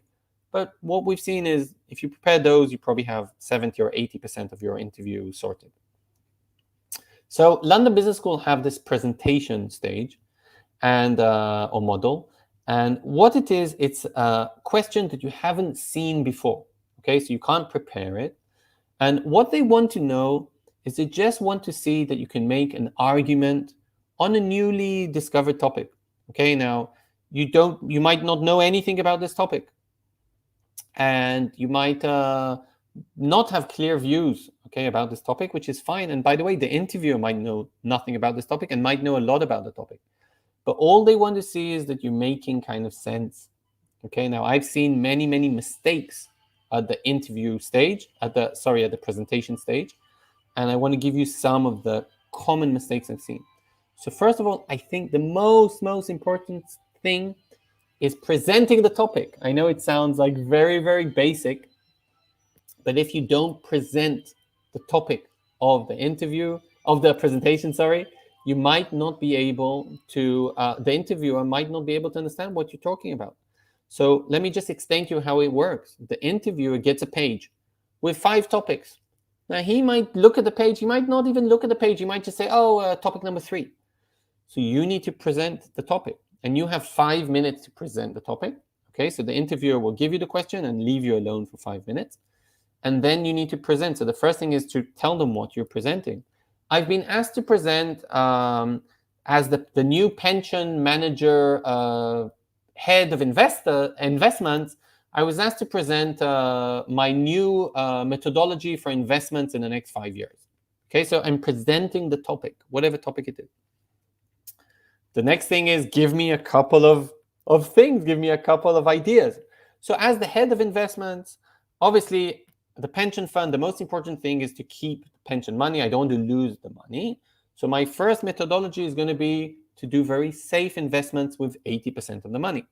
But what we've seen is if you prepare those, you probably have 70 or 80% of your interview sorted. So London Business School have this presentation stage and or model. And what it is, it's a question that you haven't seen before. Okay, so you can't prepare it. And what they want to know is they just want to see that you can make an argument on a newly discovered topic. Okay, now you might not know anything about this topic. And you might not have clear views, okay, about this topic, which is fine. And by the way, the interviewer might know nothing about this topic and might know a lot about the topic. But all they want to see is that you're making kind of sense. Okay, now I've seen many, many mistakes at the interview stage, at the presentation stage. And I want to give you some of the common mistakes I've seen. So first of all, I think the most important thing is presenting the topic. I know it sounds like very, very basic, but if you don't present the topic of the interview, of the presentation, you might not be able to, the interviewer might not be able to understand what you're talking about. So let me just explain to you how it works. The interviewer gets a page with 5 topics. Now he might look at the page, he might not even look at the page, he might just say, topic number 3. So you need to present the topic, and you have 5 minutes to present the topic. Okay, so the interviewer will give you the question and leave you alone for 5 minutes. And then you need to present. So the first thing is to tell them what you're presenting. I've been asked to present as the new pension manager, head of investments. I was asked to present my new methodology for investments in the next 5 years. Okay, so I'm presenting the topic, whatever topic it is. The next thing is give me a couple of things, give me a couple of ideas. So as the head of investments, obviously the pension fund, the most important thing is to keep pension money. I don't want to lose the money. So my first methodology is going to be to do very safe investments with 80% of the money.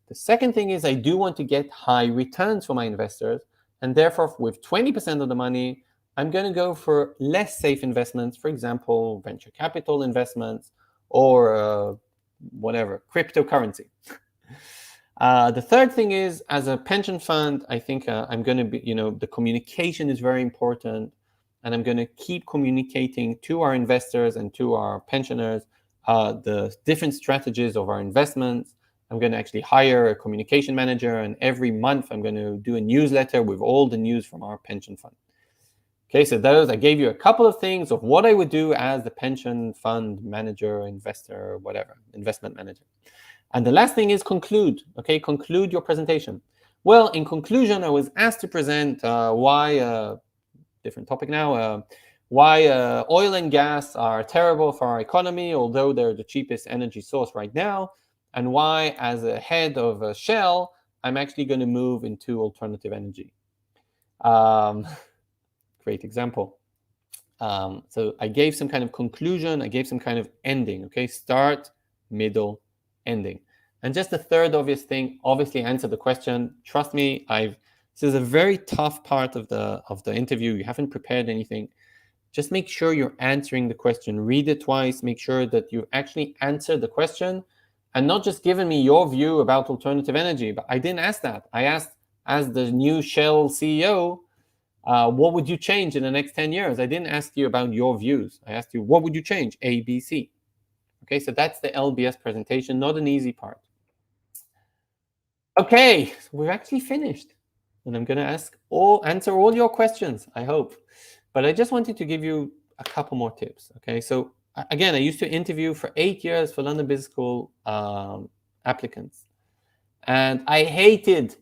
The second thing is I do want to get high returns for my investors. And therefore, with 20% of the money, I'm going to go for less safe investments, for example, venture capital investments or whatever, cryptocurrency. The third thing is, as a pension fund, I think I'm going to be, the communication is very important. And I'm going to keep communicating to our investors and to our pensioners the different strategies of our investments. I'm going to actually hire a communication manager. And every month, I'm going to do a newsletter with all the news from our pension fund. Okay, so I gave you a couple of things of what I would do as the pension fund manager, investor, whatever, investment manager. And the last thing is conclude. Okay, conclude your presentation. Well, in conclusion, I was asked to present why, different topic now, why oil and gas are terrible for our economy, although they're the cheapest energy source right now, and why, as a head of Shell, I'm actually going to move into alternative energy. Great example. So I gave some kind of conclusion, I gave some kind of ending, okay? Start, middle, ending. And just the third obvious thing, obviously answer the question. Trust me, this is a very tough part of the interview. You haven't prepared anything. Just make sure you're answering the question. Read it twice. Make sure that you actually answer the question and not just giving me your view about alternative energy. But I didn't ask that. I asked, as the new Shell CEO, what would you change in the next 10 years? I didn't ask you about your views. I asked you, what would you change? A, B, C. Okay, so that's the LBS presentation, not an easy part. Okay, so we've actually finished. And I'm going to answer all your questions, I hope. But I just wanted to give you a couple more tips. Okay, so again, I used to interview for 8 years for London Business School applicants. And I hated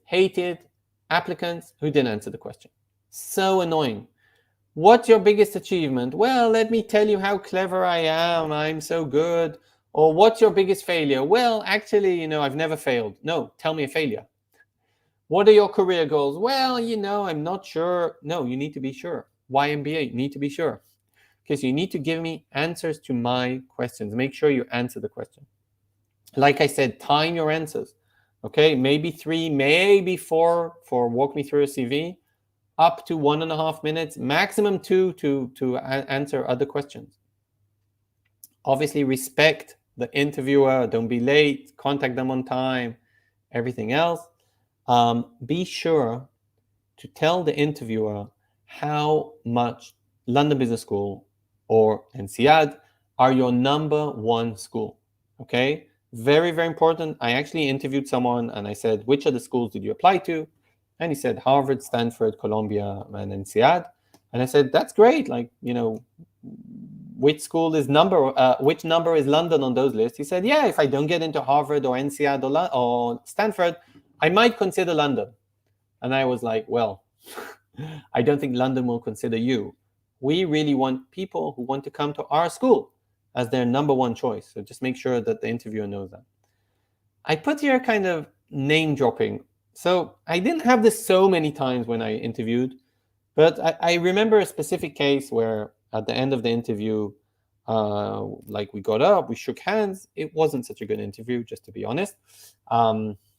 applicants who didn't answer the question. So annoying. What's your biggest achievement? Well, let me tell you how clever I am. I'm so good. Or what's your biggest failure? Well, actually, I've never failed. No, tell me a failure. What are your career goals? Well, I'm not sure. No, you need to be sure. Why MBA? You need to be sure. Okay, so you need to give me answers to my questions. Make sure you answer the question. Like I said, time your answers. Okay, maybe 3, maybe 4 for walk me through a CV, up to 1.5 minutes, maximum 2 to answer other questions. Obviously, respect the interviewer. Don't be late. Contact them on time. Everything else. Be sure to tell the interviewer how much London Business School or INSEAD are your #1 school. Okay, very, very important. I actually interviewed someone and I said, which of the schools did you apply to? And he said Harvard, Stanford, Columbia, and INSEAD. And I said, that's great. Like, which school is which number is London on those lists? He said, yeah, if I don't get into Harvard or INSEAD or Stanford, I might consider London. And I was like, well, I don't think London will consider you. We really want people who want to come to our school as their #1 choice. So just make sure that the interviewer knows that. I put here kind of name dropping. So I didn't have this so many times when I interviewed, but I remember a specific case where at the end of the interview, like we got up, we shook hands. It wasn't such a good interview, just to be honest.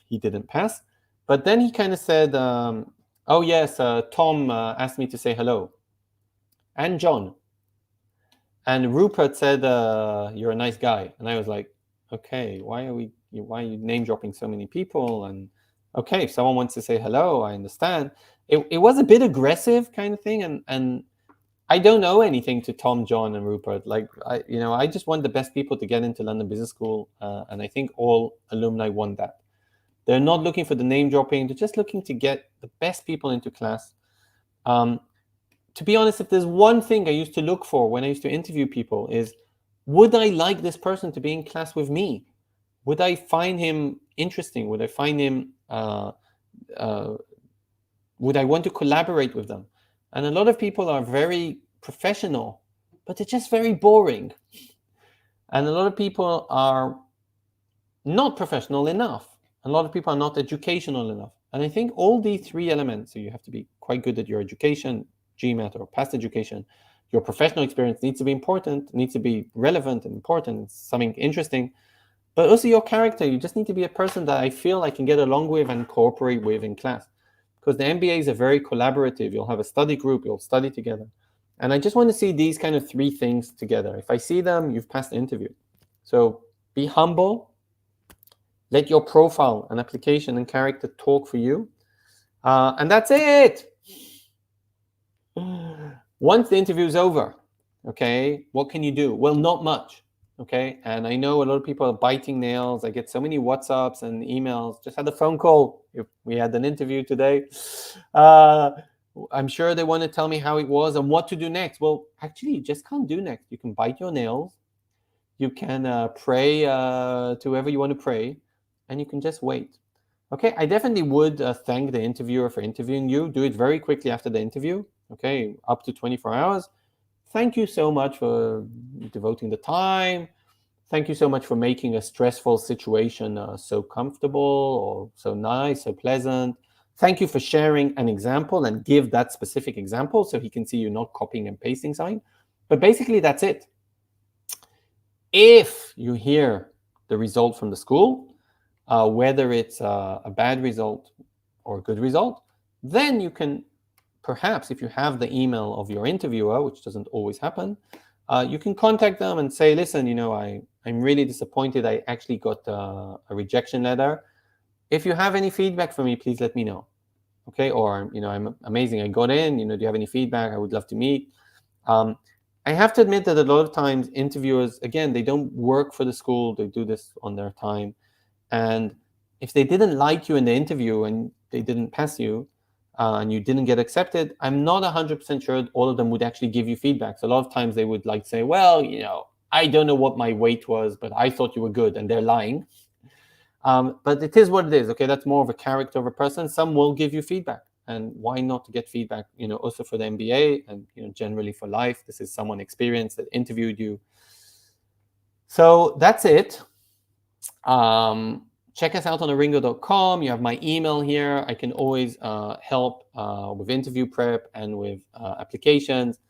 He didn't pass. But then he kind of said, oh, yes, Tom asked me to say hello. And John. And Rupert said, you're a nice guy. And I was like, okay, why are you name dropping so many people? And okay, if someone wants to say hello, I understand. It was a bit aggressive kind of thing. And I don't owe anything to Tom, John, and Rupert. Like, I just want the best people to get into London Business School. And I think all alumni want that. They're not looking for the name dropping. They're just looking to get the best people into class. To be honest, if there's one thing I used to look for when I used to interview people is, would I like this person to be in class with me? Would I find him interesting? Would I find him, would I want to collaborate with them? And a lot of people are very professional, but they're just very boring. And a lot of people are not professional enough. A lot of people are not educational enough. And I think all these 3 elements, so you have to be quite good at your education, GMAT or past education, your professional experience needs to be important, needs to be relevant and important, something interesting, but also your character. You just need to be a person that I feel I can get along with and cooperate with in class. Because the MBAs are very collaborative. You'll have a study group, you'll study together. And I just want to see these kind of 3 things together. If I see them, you've passed the interview. So be humble. Let your profile and application and character talk for you. And that's it. Once the interview is over, okay, what can you do? Well, not much, okay? And I know a lot of people are biting nails. I get so many WhatsApps and emails. Just had a phone call. We had an interview today. I'm sure they want to tell me how it was and what to do next. Well, actually, you just can't do next. You can bite your nails. You can pray to whoever you want to pray. And you can just wait. Okay, I definitely would thank the interviewer for interviewing you. Do it very quickly after the interview. Okay, up to 24 hours. Thank you so much for devoting the time. Thank you so much for making a stressful situation so comfortable or so nice, so pleasant. Thank you for sharing an example and give that specific example so he can see you're not copying and pasting something. But basically, that's it. If you hear the result from the school, whether it's a bad result or a good result, then you can perhaps, if you have the email of your interviewer, which doesn't always happen, you can contact them and say, listen, I'm really disappointed. I actually got a rejection letter. If you have any feedback for me, please let me know. Okay, or I'm amazing. I got in. Do you have any feedback? I would love to meet. I have to admit that a lot of times interviewers, again, they don't work for the school. They do this on their time. And if they didn't like you in the interview and they didn't pass you and you didn't get accepted, I'm not 100% sure all of them would actually give you feedback. So a lot of times they would say, well, I don't know what my weight was, but I thought you were good, and they're lying. But it is what it is. Okay, that's more of a character of a person. Some will give you feedback, and why not to get feedback? Also for the MBA and generally for life. This is someone experienced that interviewed you. So that's it. Check us out on ARINGO.com. You have my email here. I can always help with interview prep and with applications.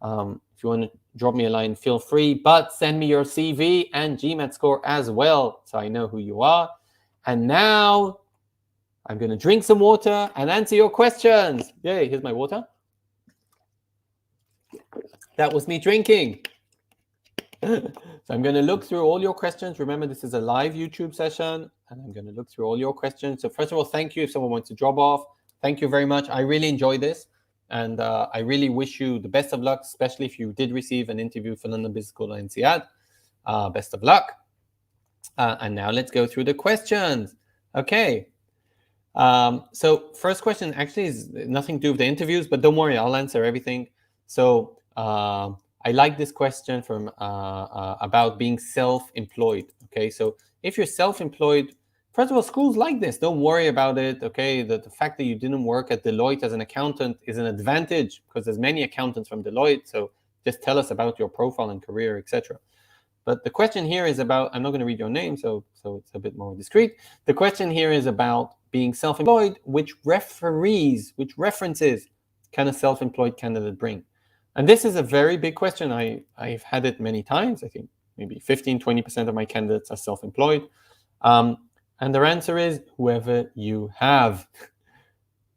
If you want to drop me a line, feel free, but send me your CV and GMAT score as well, so I know who you are. And now I'm going to drink some water and answer your questions. Yay, here's my water. That was me drinking. So I'm going to look through all your questions. Remember, this is a live YouTube session, and I'm going to look through all your questions. So first of all, thank you. If someone wants to drop off, thank you very much. I really enjoyed this, and I really wish you the best of luck, especially if you did receive an interview for London Business School or INSEAD. Best of luck. And now let's go through the questions. Okay. So first question actually is nothing to do with the interviews, but don't worry, I'll answer everything. So I like this question from about being self-employed. Okay, so if you're self-employed, first of all, schools like this. Don't worry about it. Okay, the fact that you didn't work at Deloitte as an accountant is an advantage because there's many accountants from Deloitte. So just tell us about your profile and career, etc. But the question here is about, I'm not going to read your name, so it's a bit more discreet. The question here is about being self-employed, which references can a self-employed candidate bring? And this is a very big question. I've had it many times. I think maybe 15, 20% of my candidates are self-employed. And their answer is whoever you have.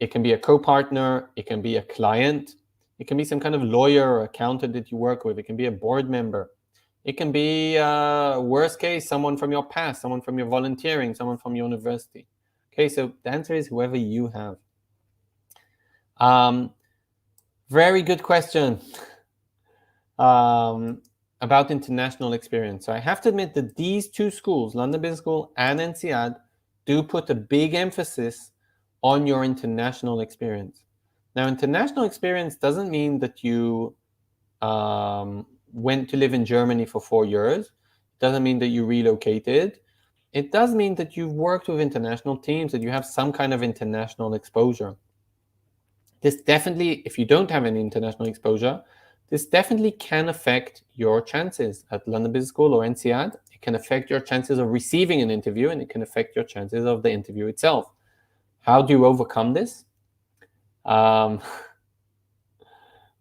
It can be a co-partner. It can be a client. It can be some kind of lawyer or accountant that you work with. It can be a board member. It can be, worst case, someone from your past, someone from your volunteering, someone from your university. Okay, so the answer is whoever you have. Very good question about international experience. So I have to admit that these two schools, London Business School and INSEAD, do put a big emphasis on your international experience. Now, international experience doesn't mean that you went to live in Germany for 4 years. It doesn't mean that you relocated. It does mean that you've worked with international teams, that you have some kind of international exposure. This definitely, if you don't have any international exposure, this definitely can affect your chances at London Business School or INSEAD. It can affect your chances of receiving an interview, and it can affect your chances of the interview itself. How do you overcome this?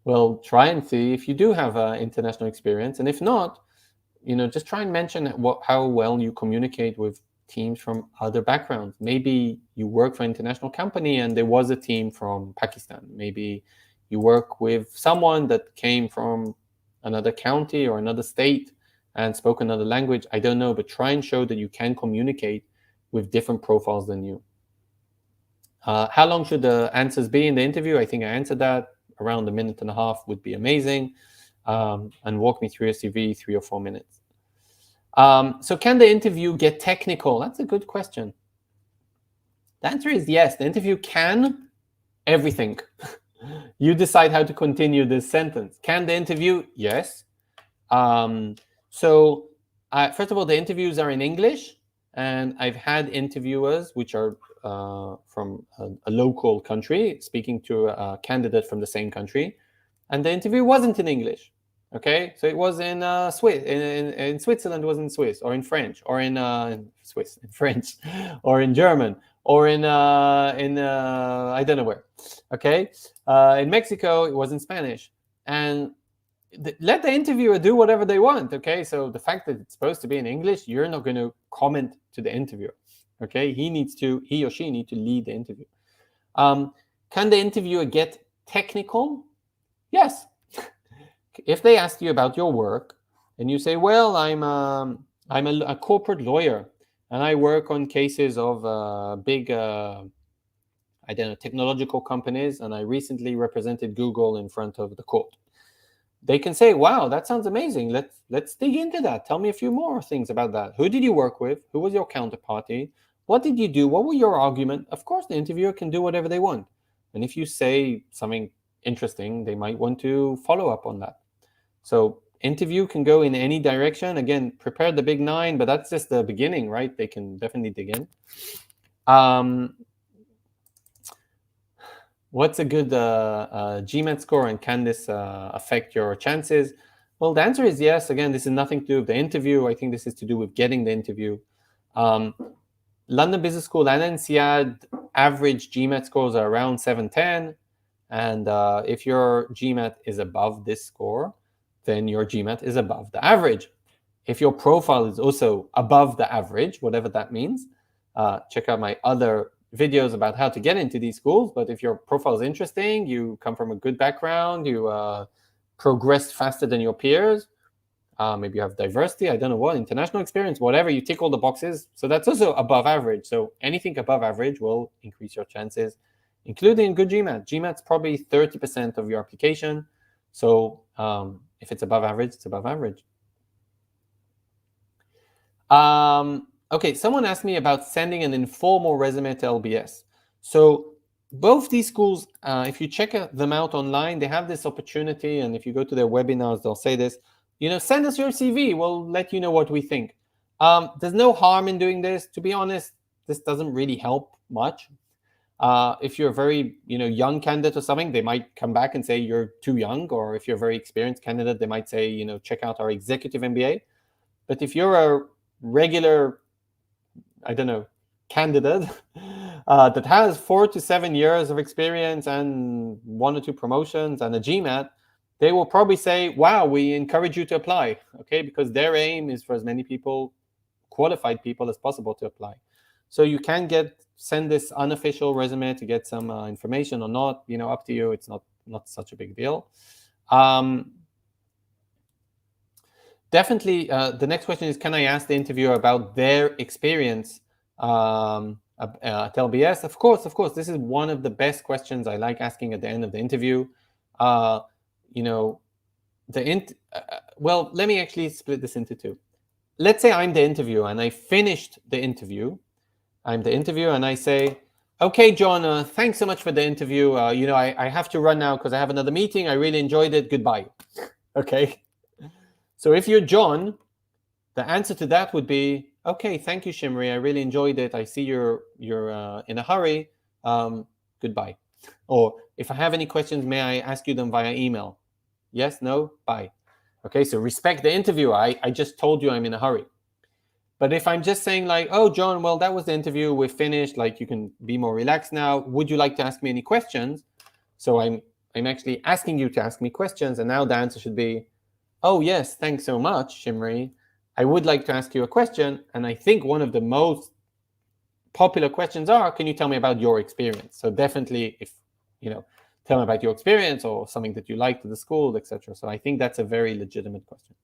Well, try and see if you do have international experience, and if not, just try and mention how well you communicate with teams from other backgrounds. Maybe you work for an international company and there was a team from Pakistan. Maybe you work with someone that came from another county or another state and spoke another language. I don't know, but try and show that you can communicate with different profiles than you. How long should the answers be in the interview? I think I answered that. Around a minute and a half would be amazing. And walk me through your CV, 3 or 4 minutes. So can the interview get technical? That's a good question. The answer is yes. The interview can everything. You decide how to continue this sentence. Can the interview? Yes. So first of all, the interviews are in English. And I've had interviewers which are from a local country speaking to a candidate from the same country. And the interview wasn't in English. Okay, so it was in in Switzerland, it was in Swiss, or in French, or in Swiss, in French, or in German, or in I don't know where. Okay, in Mexico, it was in Spanish. And let the interviewer do whatever they want. Okay, so the fact that it's supposed to be in English, you're not going to comment to the interviewer. Okay, he or she need to lead the interview. Can the interviewer get technical? Yes. If they ask you about your work and you say, well, I'm a corporate lawyer and I work on cases of big, I don't know, technological companies, and I recently represented Google in front of the court. They can say, wow, that sounds amazing. Let's dig into that. Tell me a few more things about that. Who did you work with? Who was your counterparty? What did you do? What were your argument? Of course, the interviewer can do whatever they want. And if you say something interesting, they might want to follow up on that. So interview can go in any direction. Again, prepare the big 9, but that's just the beginning, right? They can definitely dig in. What's a good GMAT score, and can this affect your chances? Well, the answer is yes. Again, this is nothing to do with the interview. I think this is to do with getting the interview. London Business School and INSEAD average GMAT scores are around 710. And if your GMAT is above this score, then your GMAT is above the average. If your profile is also above the average, whatever that means, check out my other videos about how to get into these schools. But if your profile is interesting, you come from a good background, you progressed faster than your peers, maybe you have diversity, I don't know what, international experience, whatever, you tick all the boxes. So that's also above average. So anything above average will increase your chances, including good GMAT. GMAT's probably 30% of your application. So if it's above average, it's above average. Okay, someone asked me about sending an informal resume to LBS. So both these schools, if you check them out online, they have this opportunity. And if you go to their webinars, they'll say this, send us your CV. We'll let you know what we think. There's no harm in doing this. To be honest, this doesn't really help much. If you're a very young candidate or something, they might come back and say you're too young. Or if you're a very experienced candidate, they might say, check out our executive MBA. But if you're a regular, I don't know, candidate that has 4 to 7 years of experience and 1 or 2 promotions and a GMAT, they will probably say, wow, we encourage you to apply, okay? Because their aim is for as many people, qualified people as possible to apply. So you can send this unofficial resume to get some information or not, up to you. It's not such a big deal. Definitely, the next question is, can I ask the interviewer about their experience at LBS? Of course. This is one of the best questions I like asking at the end of the interview. Well, let me actually split this into 2. Let's say I'm the interviewer and I finished the interview. I'm the interviewer and I say, okay, John, thanks so much for the interview. I have to run now because I have another meeting. I really enjoyed it. Goodbye. Okay. So if you're John, the answer to that would be, okay, thank you, Shimri. I really enjoyed it. I see you're in a hurry. Goodbye. Or if I have any questions, may I ask you them via email? Yes, no, bye. Okay, so respect the interviewer. I just told you I'm in a hurry. But if I'm just saying like, oh, John, well, that was the interview. We're finished. Like, you can be more relaxed now. Would you like to ask me any questions? So I'm actually asking you to ask me questions. And now the answer should be, oh, yes, thanks so much, Shimri. I would like to ask you a question. And I think one of the most popular questions are, can you tell me about your experience? So definitely, if, tell me about your experience or something that you liked at the school, etc. So I think that's a very legitimate question.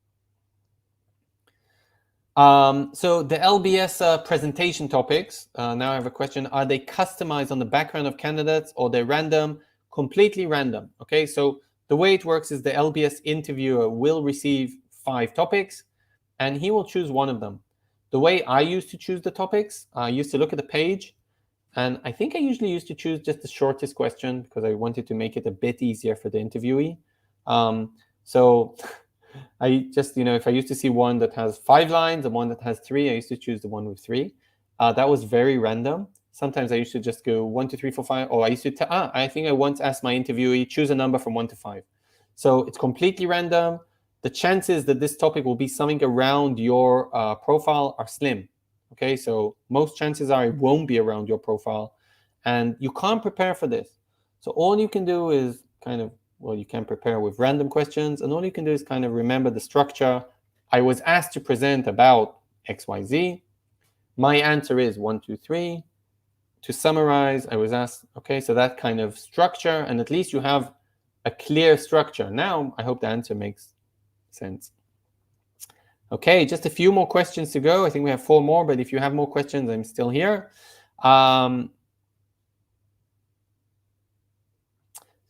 So the Lbs presentation topics, now I have a question. Are they customized on the background of candidates, or they're random? Completely random. Okay, so the way it works is the LBS interviewer will receive 5 topics, and he will choose one of them. The way I used to choose the topics, I used to look at the page, and I think I usually used to choose just the shortest question because I wanted to make it a bit easier for the interviewee. So I just, if I used to see one that has 5 lines and one that has 3, I used to choose the one with 3. That was very random. Sometimes I used to just go 1, 2, 3, 4, 5. Or I used to, I think I once asked my interviewee, choose a number from 1 to 5. So it's completely random. The chances that this topic will be something around your profile are slim. Okay, so most chances are it won't be around your profile. And you can't prepare for this. So all you can do is you can prepare with random questions. And all you can do is remember the structure. I was asked to present about XYZ. My answer is 1, 2, 3. To summarize, I was asked, okay, so that kind of structure, and at least you have a clear structure. Now, I hope the answer makes sense. Okay, just a few more questions to go. I think we have 4 more, but if you have more questions, I'm still here.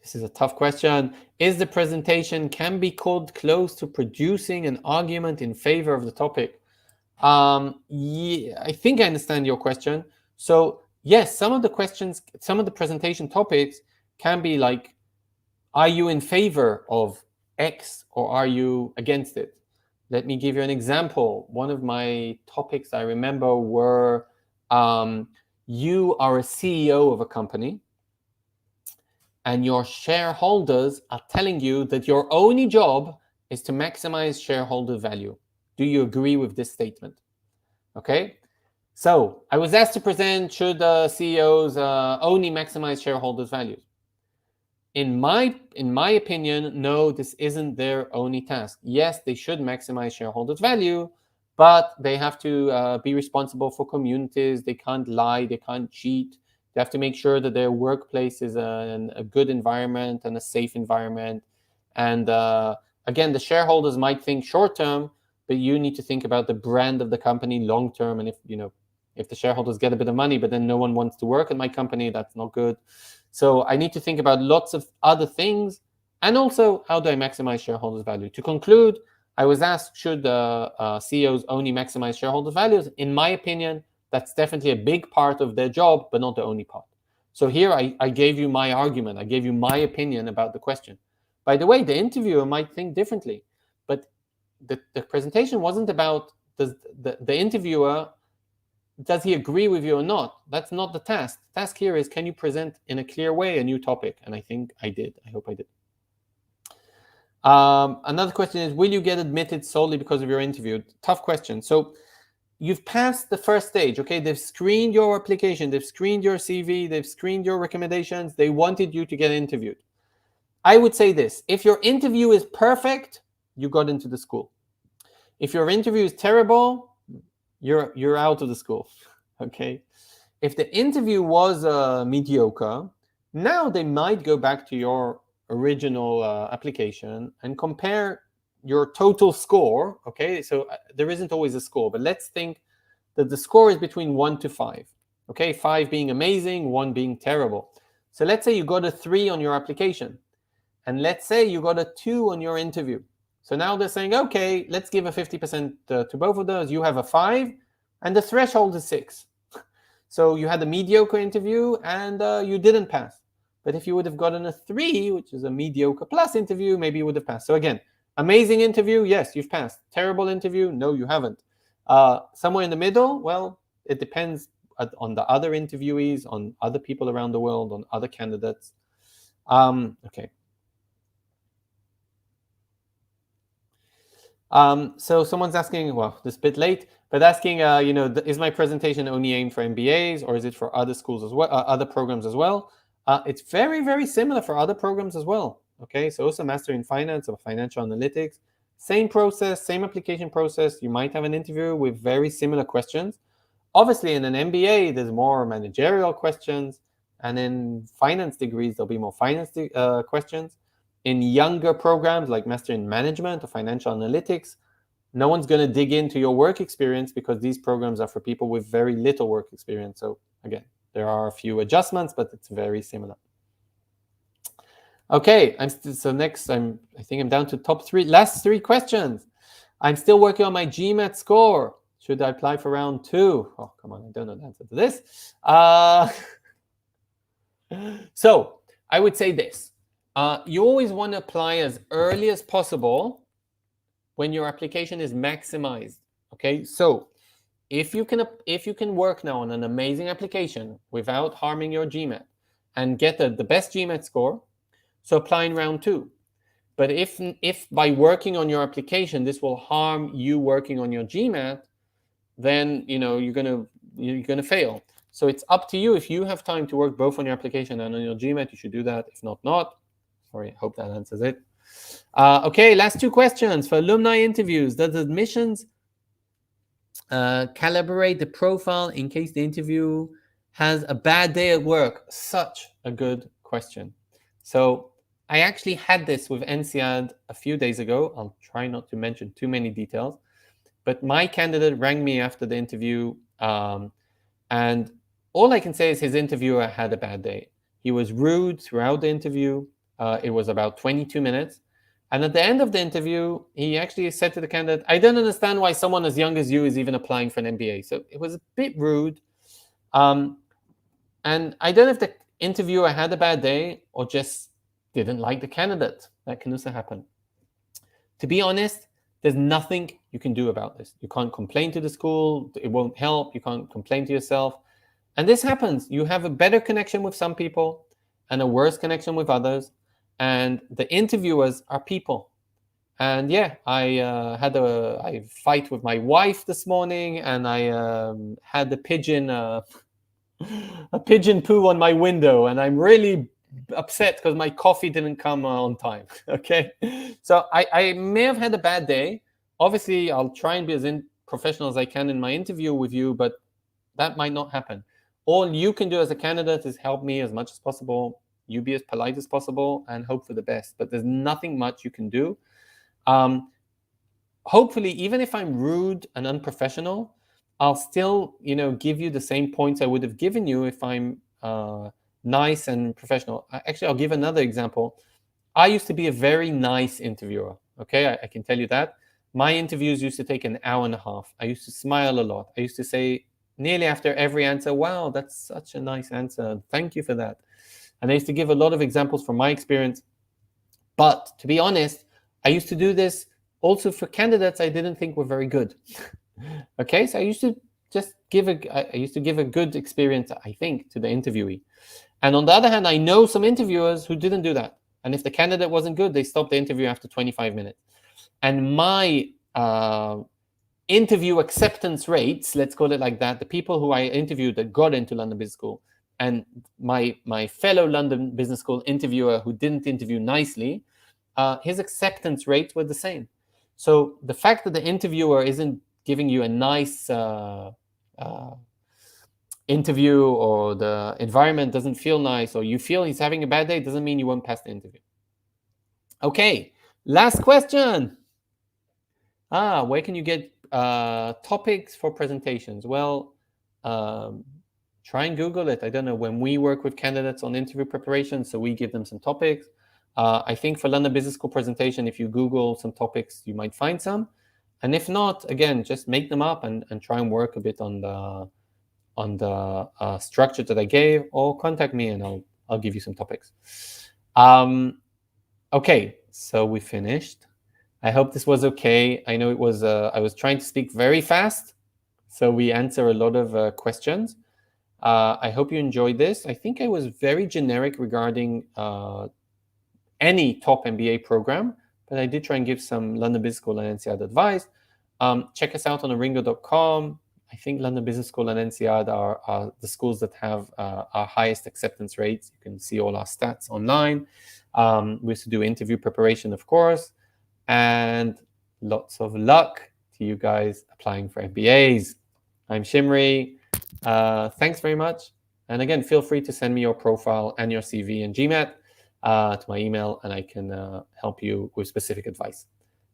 This is a tough question. Is the presentation can be called close to producing an argument in favor of the topic? Yeah, I think I understand your question. So yes, some of the questions, some of the presentation topics can be like, are you in favor of X or are you against it? Let me give you an example. One of my topics I remember were, you are a CEO of a company and your shareholders are telling you that your only job is to maximize shareholder value. Do you agree with this statement? Okay. So I was asked to present, should CEOs only maximize shareholders' values? In my opinion, no, this isn't their only task. Yes, they should maximize shareholders' value, but they have to be responsible for communities. They can't lie. They can't cheat. They have to make sure that their workplace is a good environment and a safe environment. And again, the shareholders might think short term, but you need to think about the brand of the company long term. And if the shareholders get a bit of money, but then no one wants to work at my company, that's not good. So I need to think about lots of other things, and also how do I maximize shareholders' value. To conclude, I was asked, should CEOs only maximize shareholders' values? In my opinion, that's definitely a big part of their job, but not the only part. So here I gave you my argument. I gave you my opinion about the question. By the way, the interviewer might think differently, but the presentation wasn't about the interviewer, does he agree with you or not? That's not the task. The task here is, can you present in a clear way a new topic? And I think I did. I hope I did. Another question is, will you get admitted solely because of your interview? Tough question. So you've passed the first stage, okay? They've screened your application. They've screened your CV. They've screened your recommendations. They wanted you to get interviewed. I would say this. If your interview is perfect, you got into the school. If your interview is terrible, you're out of the school, okay? If the interview was mediocre, now they might go back to your original application and compare your total score, okay? So there isn't always a score, but let's think that the score is between 1 to 5, okay? 5 being amazing, 1 being terrible. So let's say you got a 3 on your application, and let's say you got a 2 on your interview. So now they're saying, okay, let's give a 50% to both of those. You have a 5, and the threshold is 6. So you had a mediocre interview, and you didn't pass. But if you would have gotten a 3, which is a mediocre plus interview, maybe you would have passed. So again, amazing interview, yes, you've passed. Terrible interview, no, you haven't. Somewhere in the middle, well, it depends on the other interviewees, on other people around the world, on other candidates. Okay. So someone's asking, well, this is a bit late, but asking, is my presentation only aimed for MBAs, or is it for other schools as well, other programs as well? It's very, very similar for other programs as well. Okay, so also Master in Finance or Financial Analytics, same process, same application process. You might have an interview with very similar questions. Obviously, in an MBA, there's more managerial questions, and in finance degrees, there'll be more finance questions. In younger programs like Master in Management or Financial Analytics, no one's going to dig into your work experience because these programs are for people with very little work experience. So again, there are a few adjustments, but it's very similar. Okay, I think I'm down to last 3 questions. I'm still working on my GMAT score. Should I apply for round 2? Oh, come on, I don't know the answer to this. So I would say this. You always want to apply as early as possible when your application is maximized. Okay, so if you can work now on an amazing application without harming your GMAT and get the best GMAT score, so apply in round 2. But if by working on your application this will harm you working on your GMAT, then you're gonna fail. So it's up to you. If you have time to work both on your application and on your GMAT, you should do that. If not. Sorry, I hope that answers it. Okay, last 2 questions. For alumni interviews, does admissions Calibrate the profile in case the interview has a bad day at work. Such a good question. So I actually had this with INSEAD a few days ago. I'll try not to mention too many details. But my candidate rang me after the interview, and all I can say is his interviewer had a bad day. He was rude throughout the interview. It was about 22 minutes. And at the end of the interview, he actually said to the candidate, I don't understand why someone as young as you is even applying for an MBA. So it was a bit rude. And I don't know if the interviewer had a bad day or just didn't like the candidate. That can also happen. To be honest, there's nothing you can do about this. You can't complain to the school. It won't help. You can't complain to yourself. And this happens. You have a better connection with some people and a worse connection with others. And the interviewers are people. And yeah, I had a fight with my wife this morning, and I had a pigeon poo on my window, and I'm really upset because my coffee didn't come on time. Okay, so I may have had a bad day. Obviously, I'll try and be as professional as I can in my interview with you, but that might not happen. All you can do as a candidate is help me as much as possible. You be as polite as possible and hope for the best. But there's nothing much you can do. Hopefully, even if I'm rude and unprofessional, I'll still, give you the same points I would have given you if I'm nice and professional. Actually, I'll give another example. I used to be a very nice interviewer. Okay, I can tell you that. My interviews used to take an hour and a half. I used to smile a lot. I used to say nearly after every answer, wow, that's such a nice answer. Thank you for that. And I used to give a lot of examples from my experience. But to be honest, I used to do this also for candidates I didn't think were very good. Okay, so I used to give a good experience, I think, to the interviewee. And on the other hand, I know some interviewers who didn't do that. And if the candidate wasn't good, they stopped the interview after 25 minutes. And my interview acceptance rates, let's call it like that, the people who I interviewed that got into London Business School, and my fellow London Business School interviewer who didn't interview nicely, his acceptance rates were the same. So the fact that the interviewer isn't giving you a nice interview, or the environment doesn't feel nice, or you feel he's having a bad day, doesn't mean you won't pass the interview. Okay, last question. Where can you get topics for presentations? Well, try and Google it. I don't know. When we work with candidates on interview preparation, so we give them some topics. I think for London Business School presentation, if you Google some topics, you might find some. And if not, again, just make them up and try and work a bit on the structure that I gave, or contact me and I'll give you some topics. Okay, so we finished. I hope this was okay. I know it was. I was trying to speak very fast, so we answer a lot of questions. I hope you enjoyed this. I think I was very generic regarding any top MBA program, but I did try and give some London Business School and INSEAD advice. Check us out on ARINGO.com. I think London Business School and INSEAD are the schools that have our highest acceptance rates. You can see all our stats online. We used to do interview preparation, of course, and lots of luck to you guys applying for MBAs. I'm Shimri. Thanks very much. And again, feel free to send me your profile and your CV and GMAT to my email, and I can help you with specific advice.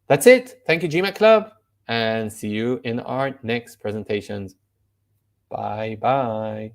That's it. Thank you, GMAT Club, and see you in our next presentations. Bye-bye.